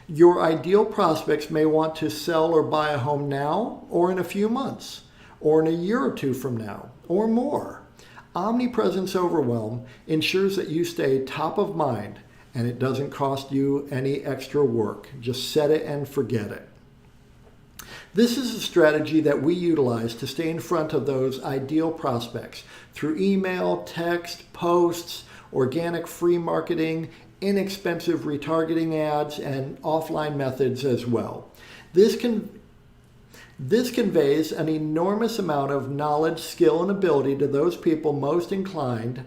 Speaker 1: Your ideal prospects may want to sell or buy a home now, or in a few months, or in a year or two from now, or more. Omnipresence Overwhelm ensures that you stay top of mind, and it doesn't cost you any extra work. Just set it and forget it. This is a strategy that we utilize to stay in front of those ideal prospects through email, text, posts, organic free marketing, inexpensive retargeting ads, and offline methods as well. This conveys an enormous amount of knowledge, skill, and ability to those people most inclined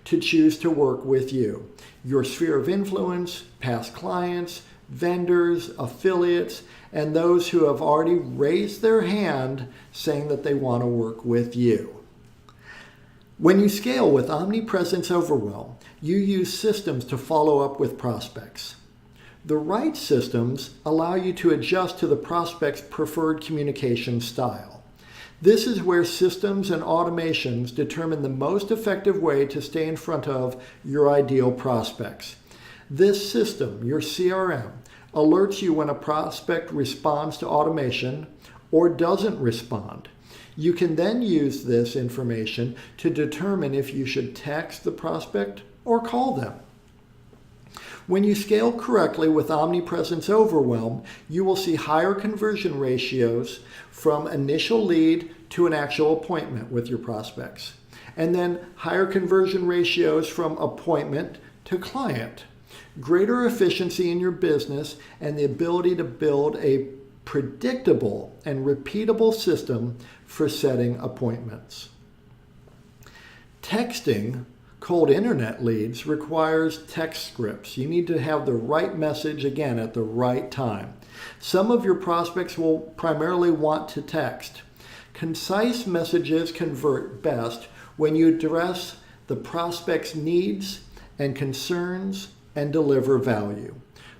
Speaker 1: to choose to work with you. Your sphere of influence, past clients, vendors, affiliates, and those who have already raised their hand saying that they want to work with you. When you scale with Omnipresence Overwhelm, you use systems to follow up with prospects. The right systems allow you to adjust to the prospect's preferred communication style. This is where systems and automations determine the most effective way to stay in front of your ideal prospects. This system, your CRM, alerts you when a prospect responds to automation or doesn't respond. You can then use this information to determine if you should text the prospect or call them. When you scale correctly with Omnipresence Overwhelm, you will see higher conversion ratios from initial lead to an actual appointment with your prospects, and then higher conversion ratios from appointment to client, greater efficiency in your business, and the ability to build a predictable and repeatable system for setting appointments. Texting cold internet leads requires text scripts. You need to have the right message again at the right time. Some of your prospects will primarily want to text. Concise messages convert best when you address the prospect's needs and concerns and deliver value.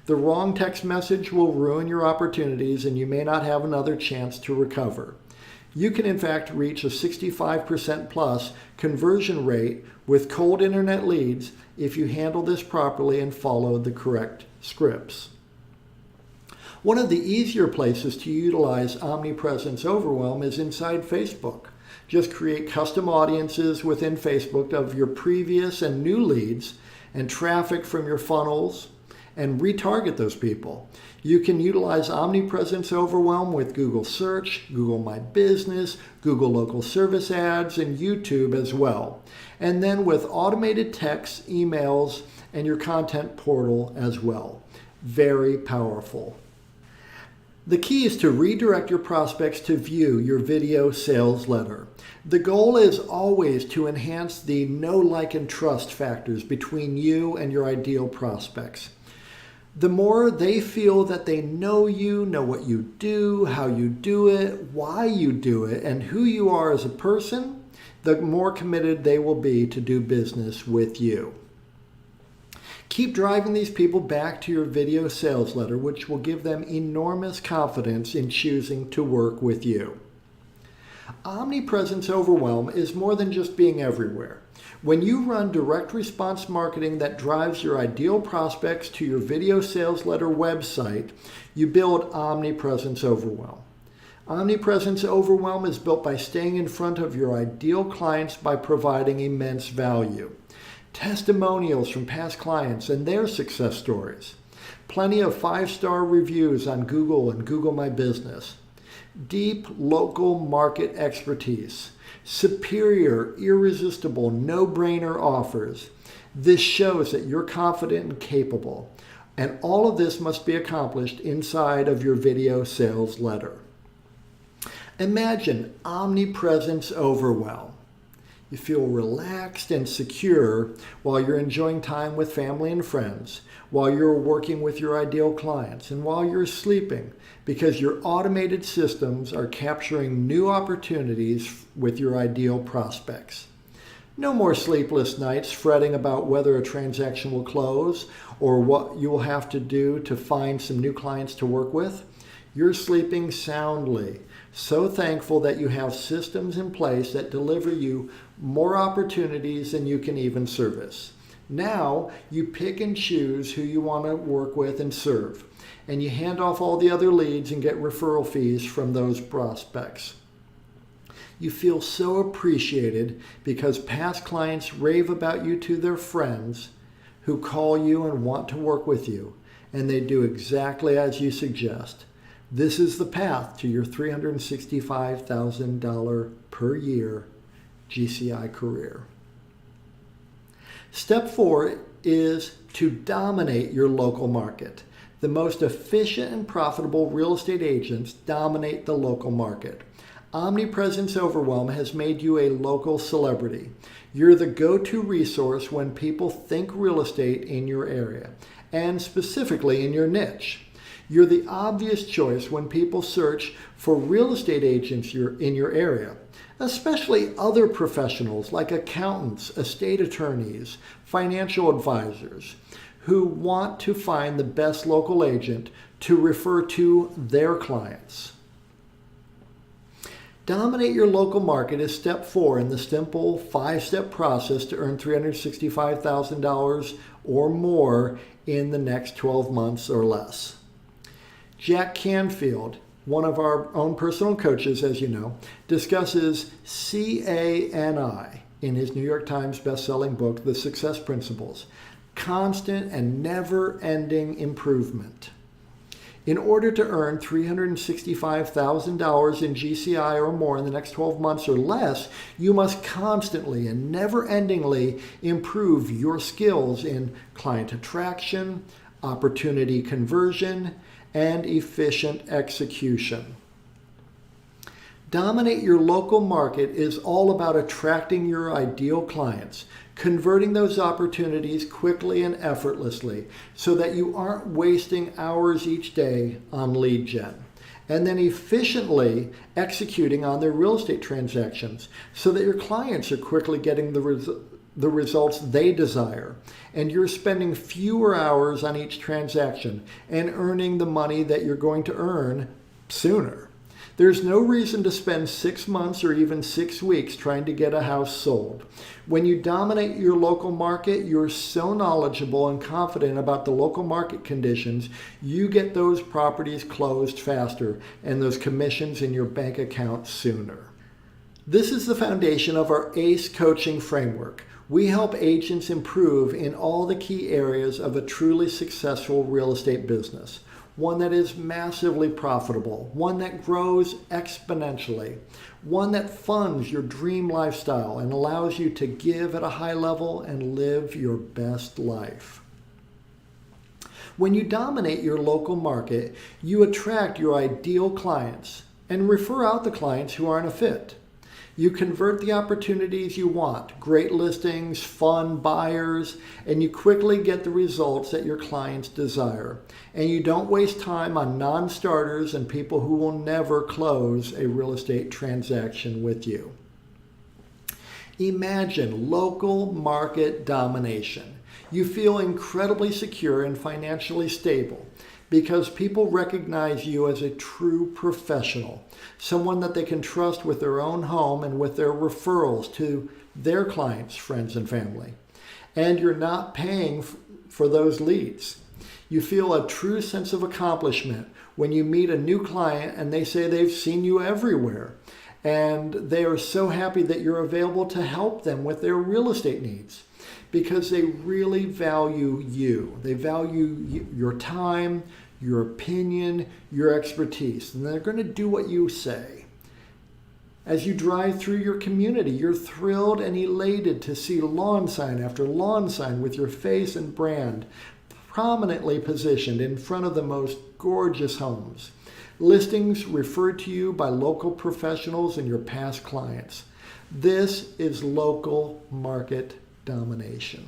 Speaker 1: The wrong text message will ruin your opportunities and you may not have another chance to recover. You can in fact reach a 65% plus conversion rate with cold internet leads if you handle this properly and follow the correct scripts. One of the easier places to utilize Omnipresence Overwhelm is inside Facebook. Just create custom audiences within Facebook of your previous and new leads and traffic from your funnels and retarget those people. You can utilize Omnipresence Overwhelm with Google Search, Google My Business, Google Local Service Ads, and YouTube as well. And then with automated texts, emails, and your content portal as well. Very powerful. The key is to redirect your prospects to view your video sales letter. The goal is always to enhance the know, like, and trust factors between you and your ideal prospects. The more they feel that they know you, know what you do, how you do it, why you do it, and who you are as a person, the more committed they will be to do business with you. Keep driving these people back to your video sales letter, which will give them enormous confidence in choosing to work with you. Omnipresence Overwhelm is more than just being everywhere. When you run direct response marketing that drives your ideal prospects to your video sales letter website, you build Omnipresence Overwhelm. Omnipresence Overwhelm is built by staying in front of your ideal clients by providing immense value. Testimonials from past clients and their success stories. Plenty of 5-star reviews on Google and Google My Business. Deep local market expertise. Superior, irresistible, no-brainer offers. This shows that you're confident and capable. And all of this must be accomplished inside of your video sales letter. Imagine Omnipresence Overwhelm. You feel relaxed and secure while you're enjoying time with family and friends, while you're working with your ideal clients, and while you're sleeping, because your automated systems are capturing new opportunities with your ideal prospects. No more sleepless nights fretting about whether a transaction will close or what you will have to do to find some new clients to work with. You're sleeping soundly, so thankful that you have systems in place that deliver you more opportunities than you can even service. Now you pick and choose who you want to work with and serve, and you hand off all the other leads and get referral fees from those prospects. You feel so appreciated because past clients rave about you to their friends who call you and want to work with you, and they do exactly as you suggest. This is the path to your $365,000 per year GCI career. Step 4 is to dominate your local market. The most efficient and profitable real estate agents dominate the local market. Omnipresence Overwhelm has made you a local celebrity. You're the go-to resource when people think real estate in your area, and specifically in your niche. You're the obvious choice when people search for real estate agents in your area, especially other professionals like accountants, estate attorneys, financial advisors, who want to find the best local agent to refer to their clients. Dominate your local market is step 4 in the simple 5-step process to earn $365,000 or more in the next 12 months or less. Jack Canfield, one of our own personal coaches, as you know, discusses CANI in his New York Times best-selling book, The Success Principles, constant and never-ending improvement. In order to earn $365,000 in GCI or more in the next 12 months or less, you must constantly and never-endingly improve your skills in client attraction, opportunity conversion, and efficient execution. Dominate your local market is all about attracting your ideal clients, converting those opportunities quickly and effortlessly so that you aren't wasting hours each day on lead gen, and then efficiently executing on their real estate transactions so that your clients are quickly getting the results they desire, and you're spending fewer hours on each transaction and earning the money that you're going to earn sooner. There's no reason to spend 6 months or even 6 weeks trying to get a house sold. When you dominate your local market, you're so knowledgeable and confident about the local market conditions, you get those properties closed faster and those commissions in your bank account sooner. This is the foundation of our ACE coaching framework. We help agents improve in all the key areas of a truly successful real estate business. One that is massively profitable, one that grows exponentially, one that funds your dream lifestyle and allows you to give at a high level and live your best life. When you dominate your local market, you attract your ideal clients and refer out the clients who aren't a fit. You convert the opportunities you want, great listings, fun buyers, and you quickly get the results that your clients desire. And you don't waste time on non-starters and people who will never close a real estate transaction with you. Imagine local market domination. You feel incredibly secure and financially stable because people recognize you as a true professional, someone that they can trust with their own home and with their referrals to their clients, friends, and family. And you're not paying for those leads. You feel a true sense of accomplishment when you meet a new client and they say they've seen you everywhere. And they are so happy that you're available to help them with their real estate needs because they really value you. They value your time, your opinion, your expertise, and they're going to do what you say. As you drive through your community, you're thrilled and elated to see lawn sign after lawn sign with your face and brand prominently positioned in front of the most gorgeous homes. Listings referred to you by local professionals and your past clients. This is local market domination.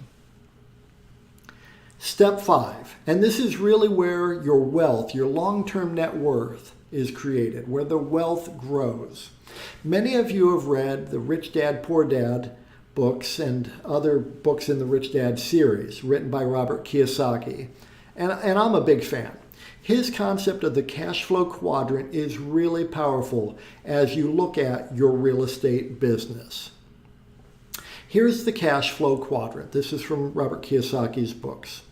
Speaker 1: Step 5, and this is really where your wealth, your long-term net worth is created, where the wealth grows. Many of you have read the Rich Dad, Poor Dad books and other books in the Rich Dad series written by Robert Kiyosaki, and I'm a big fan. His concept of the cash flow quadrant is really powerful as you look at your real estate business. Here's the cash flow quadrant. This is from Robert Kiyosaki's books.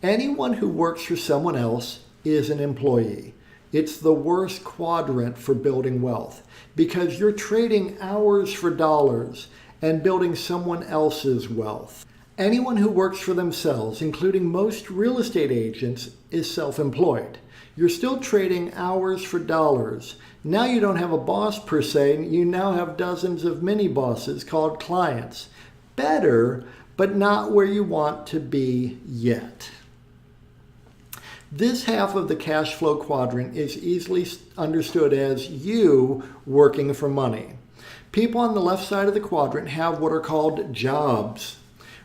Speaker 1: Anyone who works for someone else is an employee. It's the worst quadrant for building wealth because you're trading hours for dollars and building someone else's wealth. Anyone who works for themselves, including most real estate agents, is self-employed. You're still trading hours for dollars. Now you don't have a boss per se, you now have dozens of mini bosses called clients. Better, but not where you want to be yet. This half of the cash flow quadrant is easily understood as you working for money. People on the left side of the quadrant have what are called jobs.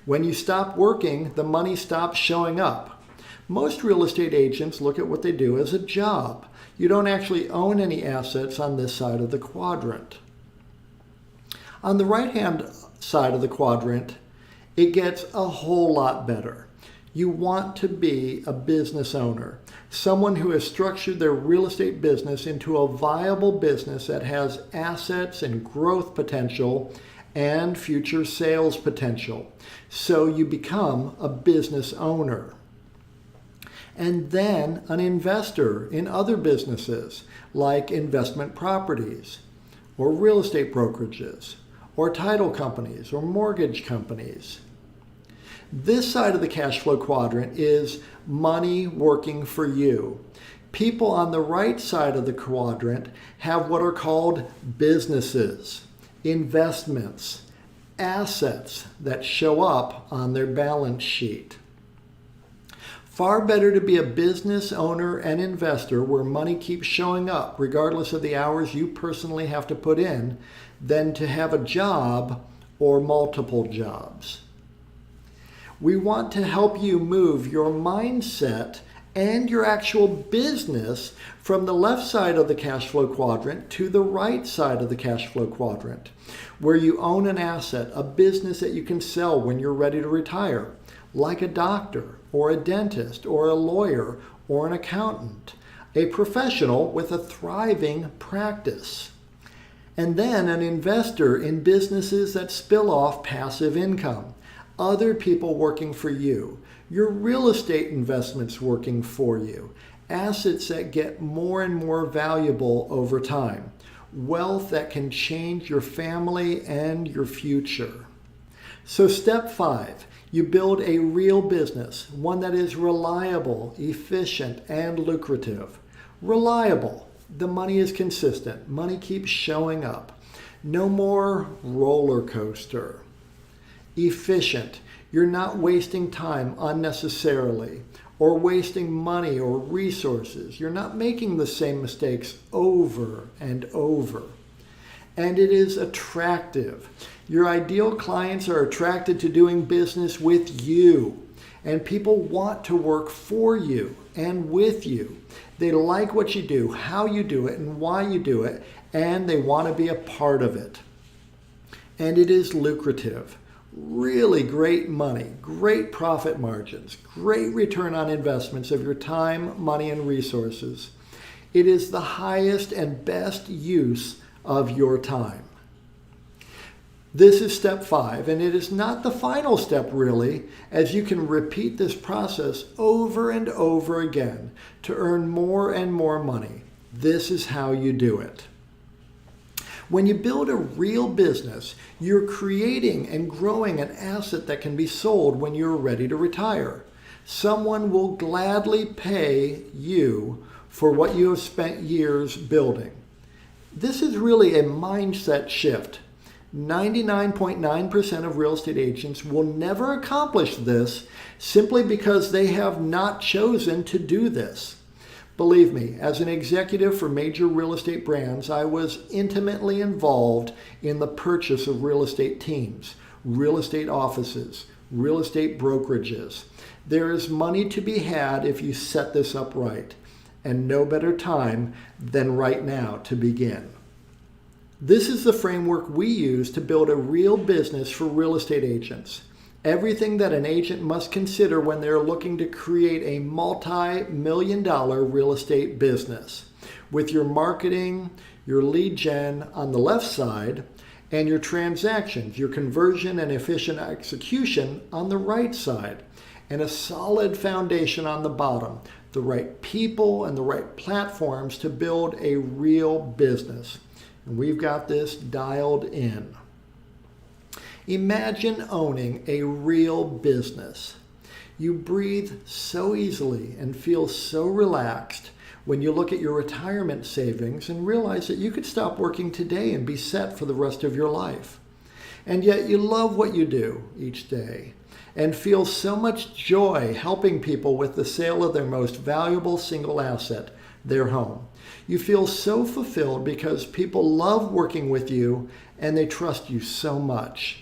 Speaker 1: When you stop working, the money stops showing up. Most real estate agents look at what they do as a job. You don't actually own any assets on this side of the quadrant. On the right-hand side of the quadrant, it gets a whole lot better. You want to be a business owner, someone who has structured their real estate business into a viable business that has assets and growth potential and future sales potential. So you become a business owner. And then an investor in other businesses like investment properties or real estate brokerages or title companies or mortgage companies. This side of the cash flow quadrant is money working for you. People on the right side of the quadrant have what are called businesses, investments, assets that show up on their balance sheet. Far better to be a business owner and investor where money keeps showing up regardless of the hours you personally have to put in than to have a job or multiple jobs. We want to help you move your mindset and your actual business from the left side of the cash flow quadrant to the right side of the cash flow quadrant, where you own an asset, a business that you can sell when you're ready to retire, like a doctor or a dentist or a lawyer or an accountant, a professional with a thriving practice. And then an investor in businesses that spill off passive income, other people working for you, your real estate investments working for you, assets that get more and more valuable over time, wealth that can change your family and your future. So step 5, you build a real business, one that is reliable, efficient, and lucrative. Reliable. The money is consistent. Money keeps showing up. No more roller coaster. Efficient. You're not wasting time unnecessarily or wasting money or resources. You're not making the same mistakes over and over. And it is attractive. Your ideal clients are attracted to doing business with you, and people want to work for you and with you. They like what you do, how you do it, and why you do it, and they want to be a part of it. And it is lucrative. Really great money, great profit margins, great return on investments of your time, money, and resources. It is the highest and best use of your time. This is step 5, and it is not the final step really, as you can repeat this process over and over again to earn more and more money. This is how you do it. When you build a real business, you're creating and growing an asset that can be sold when you're ready to retire. Someone will gladly pay you for what you have spent years building. This is really a mindset shift. 99.9% of real estate agents will never accomplish this simply because they have not chosen to do this. Believe me, as an executive for major real estate brands, I was intimately involved in the purchase of real estate teams, real estate offices, real estate brokerages. There is money to be had if you set this up right, and no better time than right now to begin. This is the framework we use to build a real business for real estate agents. Everything that an agent must consider when they're looking to create a multi-million-dollar real estate business, with your marketing, your lead gen on the left side, and your transactions, your conversion and efficient execution on the right side, and a solid foundation on the bottom, the right people and the right platforms to build a real business. And we've got this dialed in. Imagine owning a real business. You breathe so easily and feel so relaxed when you look at your retirement savings and realize that you could stop working today and be set for the rest of your life. And yet you love what you do each day and feel so much joy helping people with the sale of their most valuable single asset, their home. You feel so fulfilled because people love working with you and they trust you so much.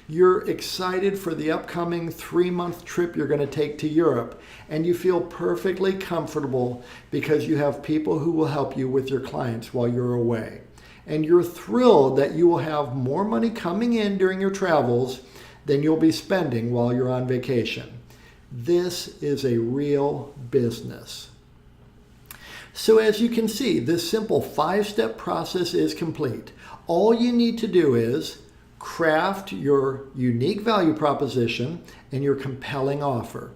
Speaker 1: You're excited for the upcoming 3-month trip you're going to take to Europe, and you feel perfectly comfortable because you have people who will help you with your clients while you're away. And you're thrilled that you will have more money coming in during your travels than you'll be spending while you're on vacation. This is a real business. So as you can see, this simple 5-step process is complete. All you need to do is craft your unique value proposition and your compelling offer.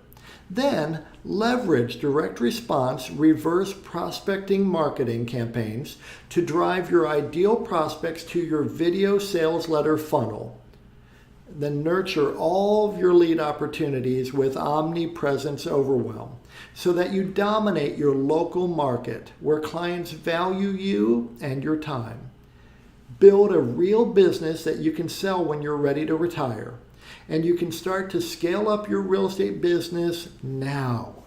Speaker 1: Then leverage direct response, reverse prospecting marketing campaigns to drive your ideal prospects to your video sales letter funnel. Then nurture all of your lead opportunities with Omnipresence Overwhelm so that you dominate your local market where clients value you and your time. Build a real business that you can sell when you're ready to retire. And you can start to scale up your real estate business now.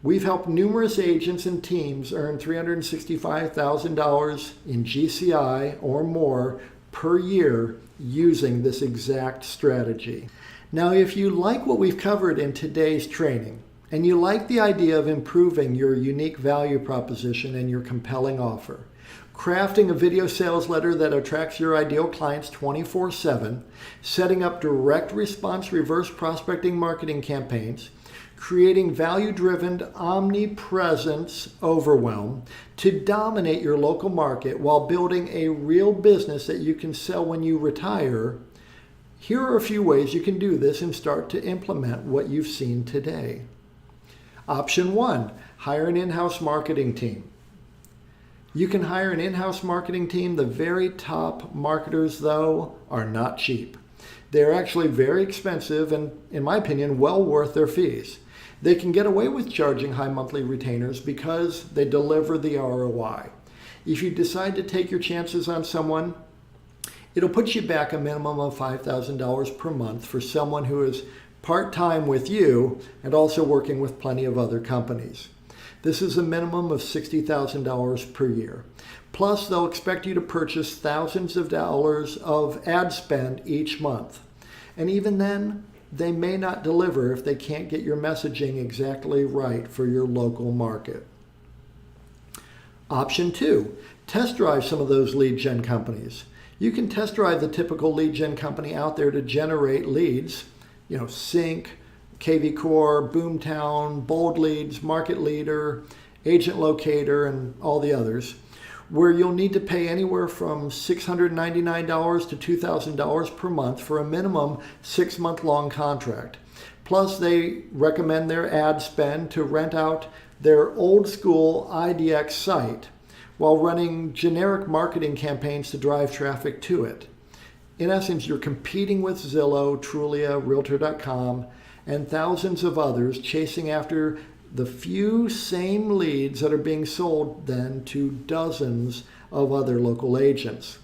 Speaker 1: We've helped numerous agents and teams earn $365,000 in GCI or more per year using this exact strategy. Now, if you like what we've covered in today's training, and you like the idea of improving your unique value proposition and your compelling offer, crafting a video sales letter that attracts your ideal clients 24/7, setting up direct response reverse prospecting marketing campaigns, creating value-driven omnipresence overwhelm to dominate your local market while building a real business that you can sell when you retire, here are a few ways you can do this and start to implement what you've seen today. Option 1, hire an in-house marketing team. You can hire an in-house marketing team. The very top marketers, though, are not cheap. They're actually very expensive and, in my opinion, well worth their fees. They can get away with charging high monthly retainers because they deliver the ROI. If you decide to take your chances on someone, it'll put you back a minimum of $5,000 per month for someone who is part-time with you and also working with plenty of other companies. This is a minimum of $60,000 per year. Plus, they'll expect you to purchase thousands of dollars of ad spend each month. And even then, they may not deliver if they can't get your messaging exactly right for your local market. Option 2, test drive some of those lead gen companies. You can test drive the typical lead gen company out there to generate leads, Sync, KV Core, Boomtown, Bold Leads, Market Leader, Agent Locator, and all the others, where you'll need to pay anywhere from $699 to $2,000 per month for a minimum 6-month long contract. Plus, they recommend their ad spend to rent out their old school IDX site while running generic marketing campaigns to drive traffic to it. In essence, you're competing with Zillow, Trulia, Realtor.com, and thousands of others, chasing after the few same leads that are being sold then to dozens of other local agents.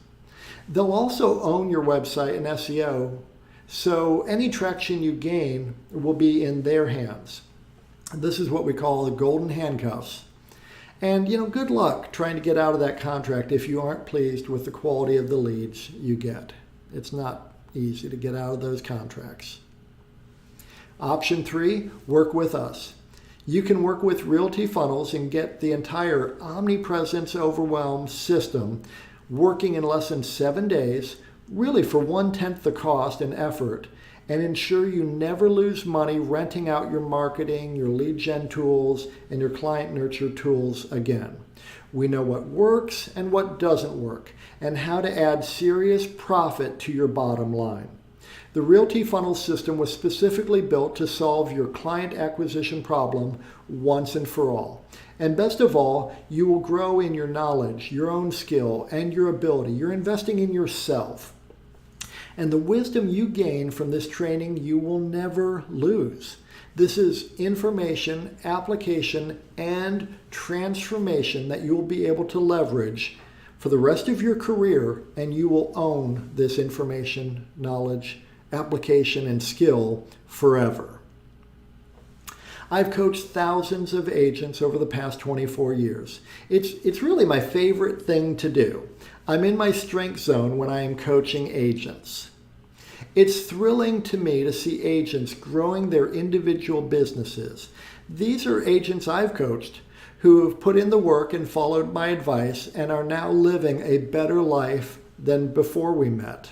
Speaker 1: They'll also own your website and SEO, so any traction you gain will be in their hands. This is what we call the golden handcuffs. And good luck trying to get out of that contract if you aren't pleased with the quality of the leads you get. It's not easy to get out of those contracts. Option 3, work with us. You can work with Realty Funnels and get the entire Omnipresence Overwhelm system working in less than 7 days, really for 1/10 the cost and effort, and ensure you never lose money renting out your marketing, your lead gen tools, and your client nurture tools again. We know what works and what doesn't work, and how to add serious profit to your bottom line. The Realty Funnel system was specifically built to solve your client acquisition problem once and for all. And best of all, you will grow in your knowledge, your own skill, and your ability. You're investing in yourself. And the wisdom you gain from this training, you will never lose. This is information, application, and transformation that you will be able to leverage for the rest of your career, and you will own this information, knowledge, application, and skill forever. I've coached thousands of agents over the past 24 years. It's really my favorite thing to do. I'm in my strength zone when I am coaching agents. It's thrilling to me to see agents growing their individual businesses. These are agents I've coached who have put in the work and followed my advice and are now living a better life than before we met.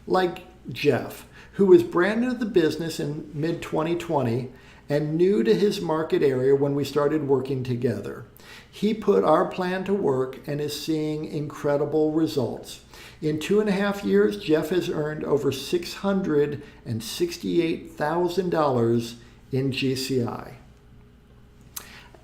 Speaker 1: Like Jeff, who was brand new to the business in mid-2020 and new to his market area when we started working together. He put our plan to work and is seeing incredible results. In 2.5 years, Jeff has earned over $668,000 in GCI.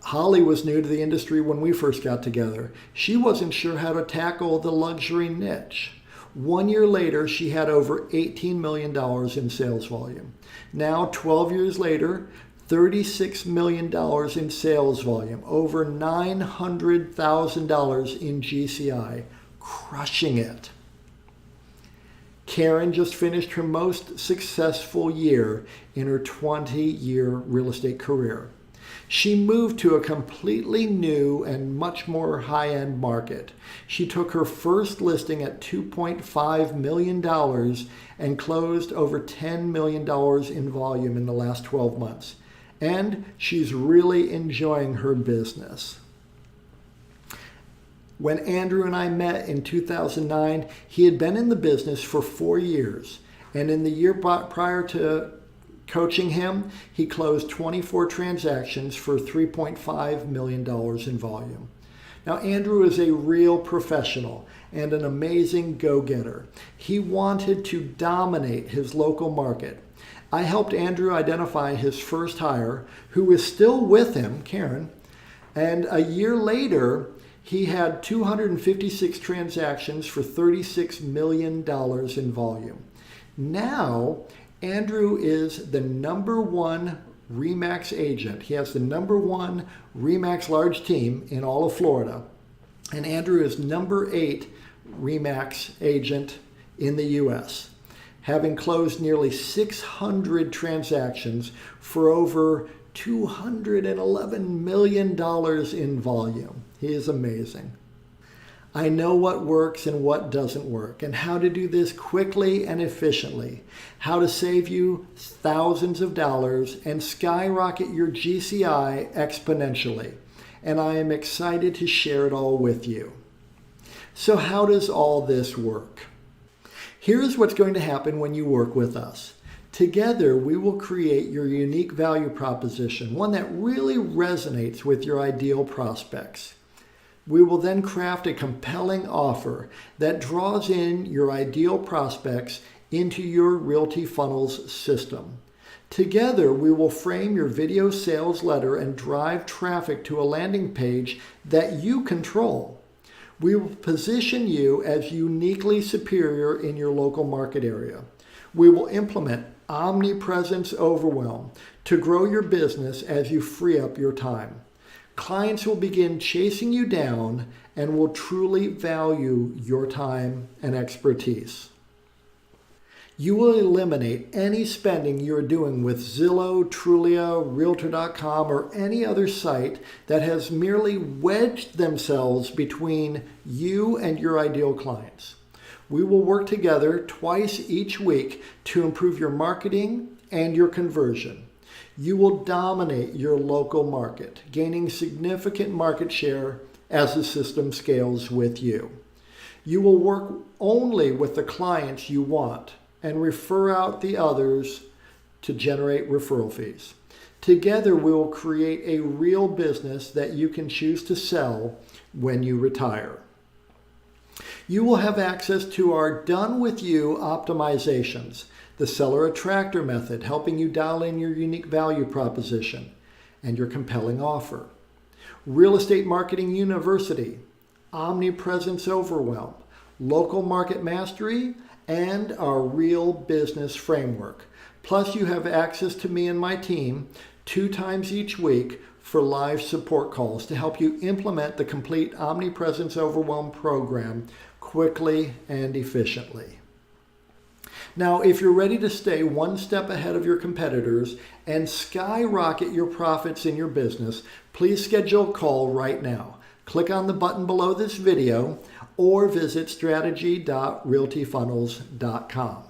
Speaker 1: Holly was new to the industry when we first got together. She wasn't sure how to tackle the luxury niche. 1 year later, she had over $18 million in sales volume. Now, 12 years later, $36 million in sales volume, over $900,000 in GCI, crushing it. Karen just finished her most successful year in her 20-year real estate career. She moved to a completely new and much more high-end market. She took her first listing at $2.5 million and closed over $10 million in volume in the last 12 months. And she's really enjoying her business. When Andrew and I met in 2009, he had been in the business for 4 years. And in the year prior to coaching him, he closed 24 transactions for $3.5 million in volume. Now, Andrew is a real professional and an amazing go-getter. He wanted to dominate his local market. I helped Andrew identify his first hire, who is still with him, Karen, and a year later, He had 256 transactions for $36 million in volume. Now, Andrew is the #1 RE/MAX agent. He has the #1 RE/MAX large team in all of Florida. And Andrew is #8 RE/MAX agent in the U.S., having closed nearly 600 transactions for over $211 million in volume. He is amazing. I know what works and what doesn't work, and how to do this quickly and efficiently, how to save you thousands of dollars and skyrocket your GCI exponentially. And I am excited to share it all with you. So how does all this work? Here's what's going to happen when you work with us. Together, we will create your unique value proposition, one that really resonates with your ideal prospects. We will then craft a compelling offer that draws in your ideal prospects into your Realty Funnels system. Together, we will frame your video sales letter and drive traffic to a landing page that you control. We will position you as uniquely superior in your local market area. We will implement Omnipresence Overwhelm to grow your business as you free up your time. Clients will begin chasing you down and will truly value your time and expertise. You will eliminate any spending you're doing with Zillow, Trulia, Realtor.com, or any other site that has merely wedged themselves between you and your ideal clients. We will work together twice each week to improve your marketing and your conversion. You will dominate your local market, gaining significant market share as the system scales with you. You will work only with the clients you want and refer out the others to generate referral fees. Together, we will create a real business that you can choose to sell when you retire. You will have access to our Done With You optimizations, the Seller Attractor method, helping you dial in your unique value proposition and your compelling offer. Real Estate Marketing University, Omnipresence Overwhelm, Local Market Mastery, and our Real Business Framework. Plus, you have access to me and my team 2 times each week for live support calls to help you implement the complete Omnipresence Overwhelm program quickly and efficiently. Now, if you're ready to stay one step ahead of your competitors and skyrocket your profits in your business, please schedule a call right now. Click on the button below this video or visit strategy.realtyfunnels.com.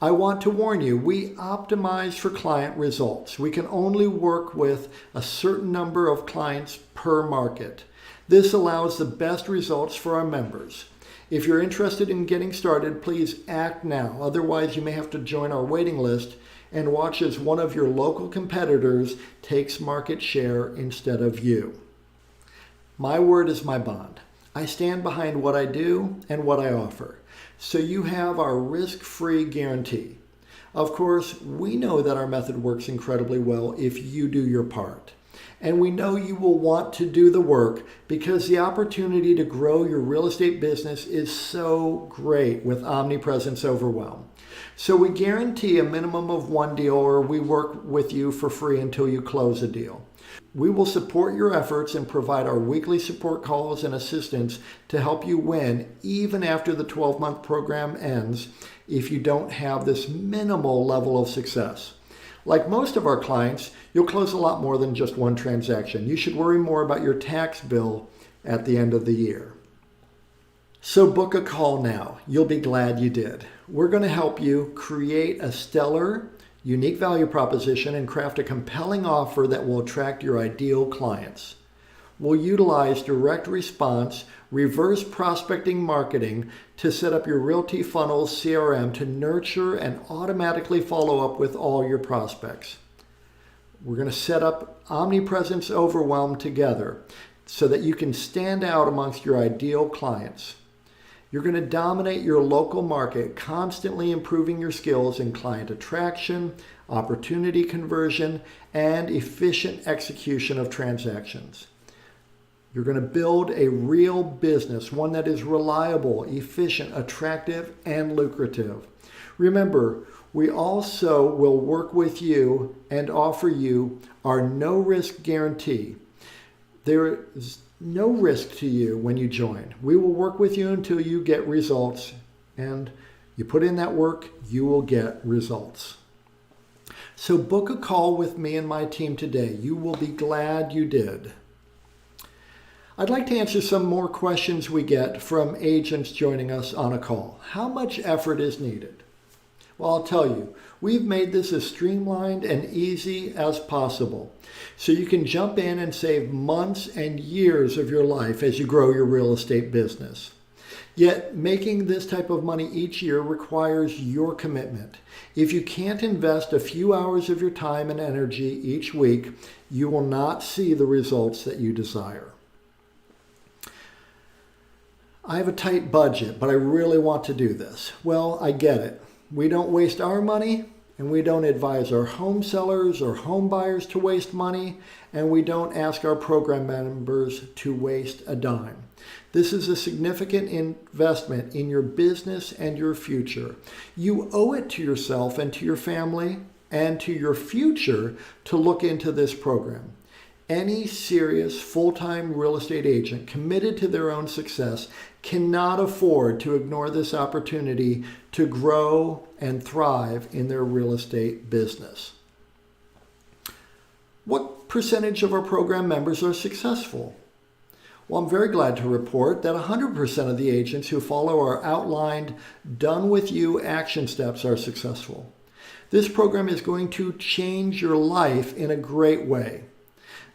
Speaker 1: I want to warn you, we optimize for client results. We can only work with a certain number of clients per market. This allows the best results for our members. If you're interested in getting started, please act now. Otherwise, you may have to join our waiting list and watch as one of your local competitors takes market share instead of you. My word is my bond. I stand behind what I do and what I offer. So you have our risk-free guarantee. Of course, we know that our method works incredibly well if you do your part. And we know you will want to do the work because the opportunity to grow your real estate business is so great with Omnipresence Overwhelm. So we guarantee a minimum of 1 deal, or we work with you for free until you close a deal. We will support your efforts and provide our weekly support calls and assistance to help you win even after the 12-month program ends if you don't have this minimal level of success. Like most of our clients, you'll close a lot more than just one transaction. You should worry more about your tax bill at the end of the year. So book a call now. You'll be glad you did. We're going to help you create a stellar, unique value proposition and craft a compelling offer that will attract your ideal clients. We'll utilize direct response, reverse prospecting marketing to set up your Realty Funnels CRM to nurture and automatically follow up with all your prospects. We're going to set up Omnipresence Overwhelm together so that you can stand out amongst your ideal clients. You're going to dominate your local market, constantly improving your skills in client attraction, opportunity conversion, and efficient execution of transactions. You're going to build a real business, one that is reliable, efficient, attractive, and lucrative. Remember, we also will work with you and offer you our no-risk guarantee. There is no risk to you when you join. We will work with you until you get results, and you put in that work, you will get results. So book a call with me and my team today. You will be glad you did. I'd like to answer some more questions we get from agents joining us on a call. How much effort is needed? Well, I'll tell you, we've made this as streamlined and easy as possible, so you can jump in and save months and years of your life as you grow your real estate business. Yet, making this type of money each year requires your commitment. If you can't invest a few hours of your time and energy each week, you will not see the results that you desire. I have a tight budget, but I really want to do this. Well, I get it. We don't waste our money, and we don't advise our home sellers or home buyers to waste money, and we don't ask our program members to waste a dime. This is a significant investment in your business and your future. You owe it to yourself and to your family and to your future to look into this program. Any serious full-time real estate agent committed to their own success cannot afford to ignore this opportunity to grow and thrive in their real estate business. What percentage of our program members are successful? Well, I'm very glad to report that 100% of the agents who follow our outlined, done-with-you action steps are successful. This program is going to change your life in a great way.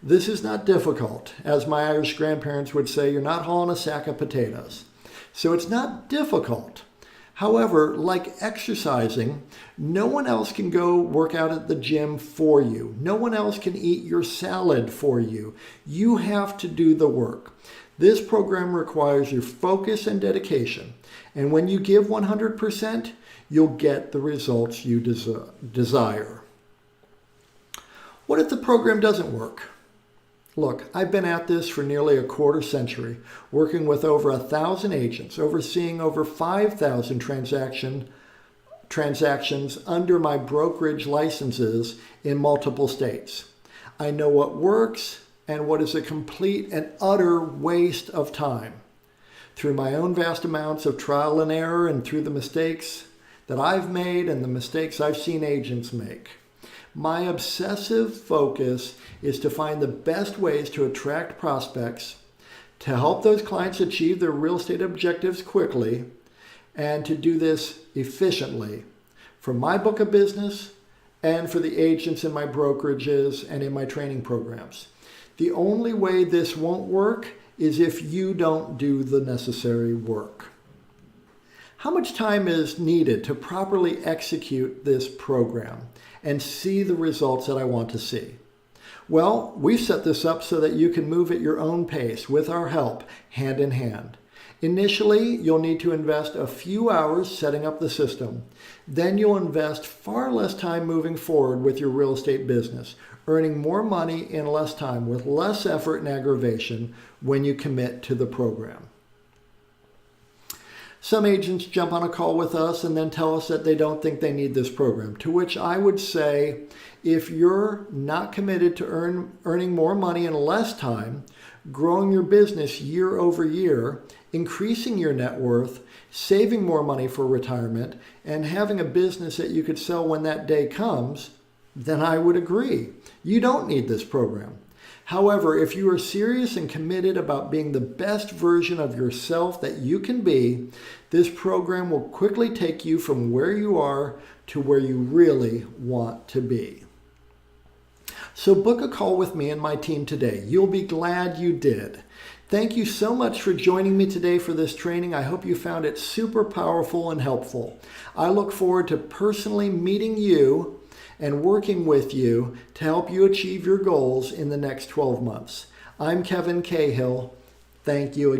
Speaker 1: This is not difficult. As my Irish grandparents would say, you're not hauling a sack of potatoes. So it's not difficult. However, like exercising, no one else can go work out at the gym for you. No one else can eat your salad for you. You have to do the work. This program requires your focus and dedication. And when you give 100%, you'll get the results you desire. What if the program doesn't work? Look, I've been at this for nearly a quarter century, working with over 1,000 agents, overseeing over 5,000 transactions under my brokerage licenses in multiple states. I know what works and what is a complete and utter waste of time. Through my own vast amounts of trial and error and through the mistakes that I've made and the mistakes I've seen agents make. My obsessive focus is to find the best ways to attract prospects, to help those clients achieve their real estate objectives quickly, and to do this efficiently for my book of business and for the agents in my brokerages and in my training programs. The only way this won't work is if you don't do the necessary work. How much time is needed to properly execute this program and see the results that I want to see? Well, we've set this up so that you can move at your own pace with our help, hand in hand. Initially, you'll need to invest a few hours setting up the system. Then you'll invest far less time moving forward with your real estate business, earning more money in less time with less effort and aggravation when you commit to the program. Some agents jump on a call with us and then tell us that they don't think they need this program, to which I would say, if you're not committed to earning more money in less time, growing your business year over year, increasing your net worth, saving more money for retirement, and having a business that you could sell when that day comes, then I would agree. You don't need this program. However, if you are serious and committed about being the best version of yourself that you can be, this program will quickly take you from where you are to where you really want to be. So book a call with me and my team today. You'll be glad you did. Thank you so much for joining me today for this training. I hope you found it super powerful and helpful. I look forward to personally meeting you and working with you to help you achieve your goals in the next 12 months. I'm Kevin Cahill. Thank you again.